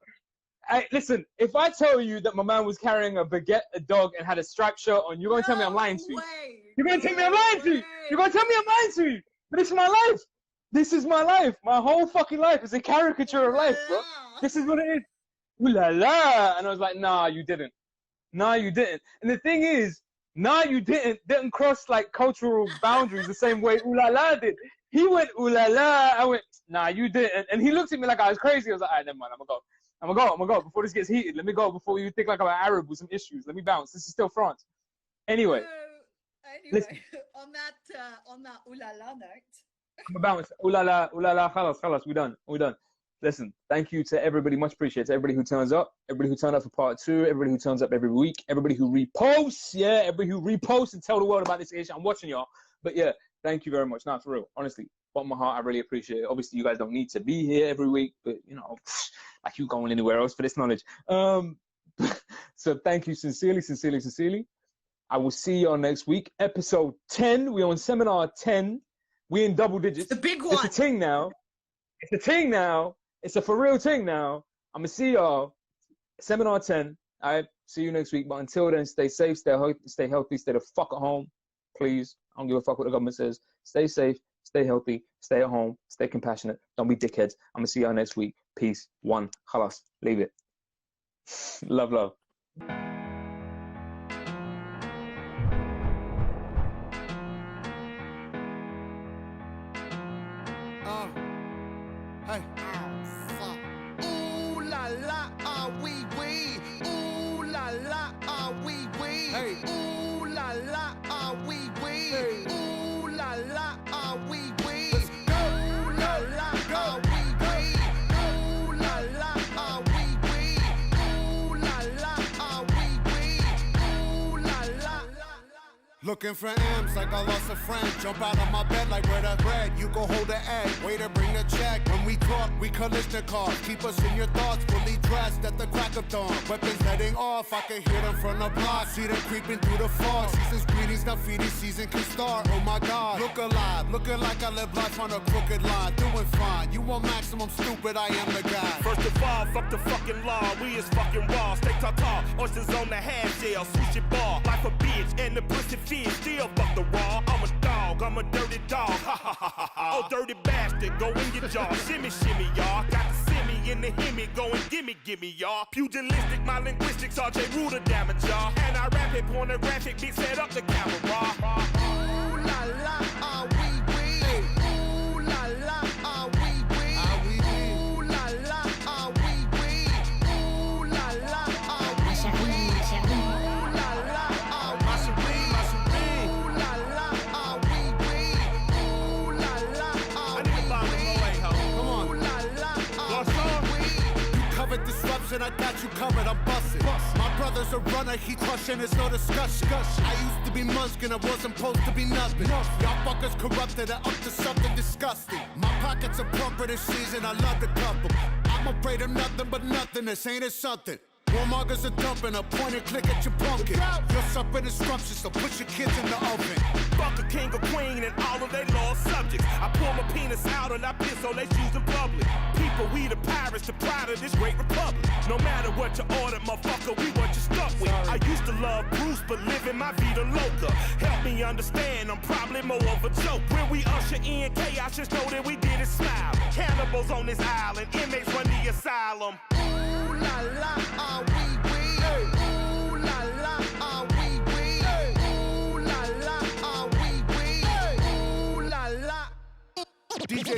Listen, if I tell you that my man was carrying a baguette, a dog, and had a striped shirt on, you're going to tell me I'm lying to you. You're going to tell me I'm lying to you. You're going to tell me I'm lying to you. But it's my life. This is my life. My whole fucking life is a caricature of life, bro. This is what it is. Ooh la la. And I was like, nah, you didn't. Nah, you didn't. And the thing is, nah, you didn't cross like cultural boundaries the same way ooh la la did. He went ooh la la. I went, nah, you didn't. And he looked at me like I was crazy. I was like, all right, never mind. I'm gonna go before this gets heated. Let me go before you think like I'm an Arab with some issues. Let me bounce. This is still France. Anyway. Anyway, on that ooh la la note. I'm gonna bounce. Ooh la la, khalas, we done. Listen, thank you to everybody. Much appreciated. To everybody who turns up, everybody who turned up for part 2, everybody who turns up every week, everybody who reposts, everybody who reposts and tell the world about this issue. I'm watching y'all. But yeah, thank you very much. Not for real. Honestly, bottom of my heart, I really appreciate it. Obviously, you guys don't need to be here every week, but you know, like you going anywhere else for this knowledge. So thank you sincerely. I will see y'all next week. Episode 10. We're on seminar 10. We in double digits. The big one. It's a ting now. It's a for real thing now. I'm going to see y'all. Seminar 10. All right. See you next week. But until then, stay safe, stay healthy, stay the fuck at home. Please. I don't give a fuck what the government says. Stay safe, stay healthy, stay at home, stay compassionate. Don't be dickheads. I'm going to see y'all next week. Peace. One. Khalas. Leave it. Love, love. Hey. Ooh la la, ah wee wee. Ooh la la, ah wee wee. Hey. Ooh la la, ah wee wee. Hey. Ooh la la, ah wee wee. Ooh la la, ah wee wee. Ooh la la, ah wee wee. Ooh la la, ah wee wee. Ooh la la. Looking for M's like I lost a friend. Jump out of my bed like where the bread. You go hold the egg. Waiter, bring the check. When we talk, we collision cars. Keep us in your thoughts. Fully dressed at the crack of dawn. Weapons heading off. I can hear them from the block. See them creeping through the fog. Season's greetings. Now feeding season can start. Oh my God. Look alive. Looking like I live life on a crooked line. Doing fine. You want maximum stupid. I am the guy. First of all, fuck the fucking law. We is fucking raw. Stay tall. Oysters on the half shell. Sushi bar. Life a bitch. And the pussy fish. Still fuck the raw. I'm a dog. I'm a dirty dog. Ha ha ha ha ha. Oh, dirty bastard. Go in your jaw. Shimmy, shimmy, y'all. Got the simmy in the himmy. Going gimme, gimme, y'all. Pugilistic, my linguistics. RJ Ruder damage, y'all. And I rap it, pornographic. Bitch, set up the camera. Ooh la la, ah wee wee. Ooh la la, ah wee wee. Ooh la la, ah wee wee. Ooh la la, ah wee wee. Ooh la la, ah wee wee. Ooh la la, ah wee wee. Ooh la la, ah wee wee. Come on. Ooh la la, ah wee wee. You covered disruption, I got you covered. I'm busted. My brother's a runner, he crushing, there's no discussion. I used to be Munchkin, I wasn't supposed to be nothing. Y'all fuckers corrupted and up to something disgusting. My pockets are plumper this season, I love the couple. I'm afraid of nothing but nothing, this ain't it something. Warmongers are dumping, a point and click at your pumpkin. You're suffering disruption, so put your kids in the oven. Fuck a king or queen and all of their lost subjects. I pull my penis out and I piss on their shoes in public. People, we the pirates, the pride of this great republic. No matter what you order, motherfucker, we what you stuck with. I used to love Bruce, but living my vida loca. Help me understand, I'm probably more of a joke. When we usher in chaos, just know that we did it smile. Cannibals on this island, inmates run the asylum. Ooh la la, ah wee wee. Ooh la la, ah wee wee. Ooh la la, ah wee wee. Ooh la la. DJ.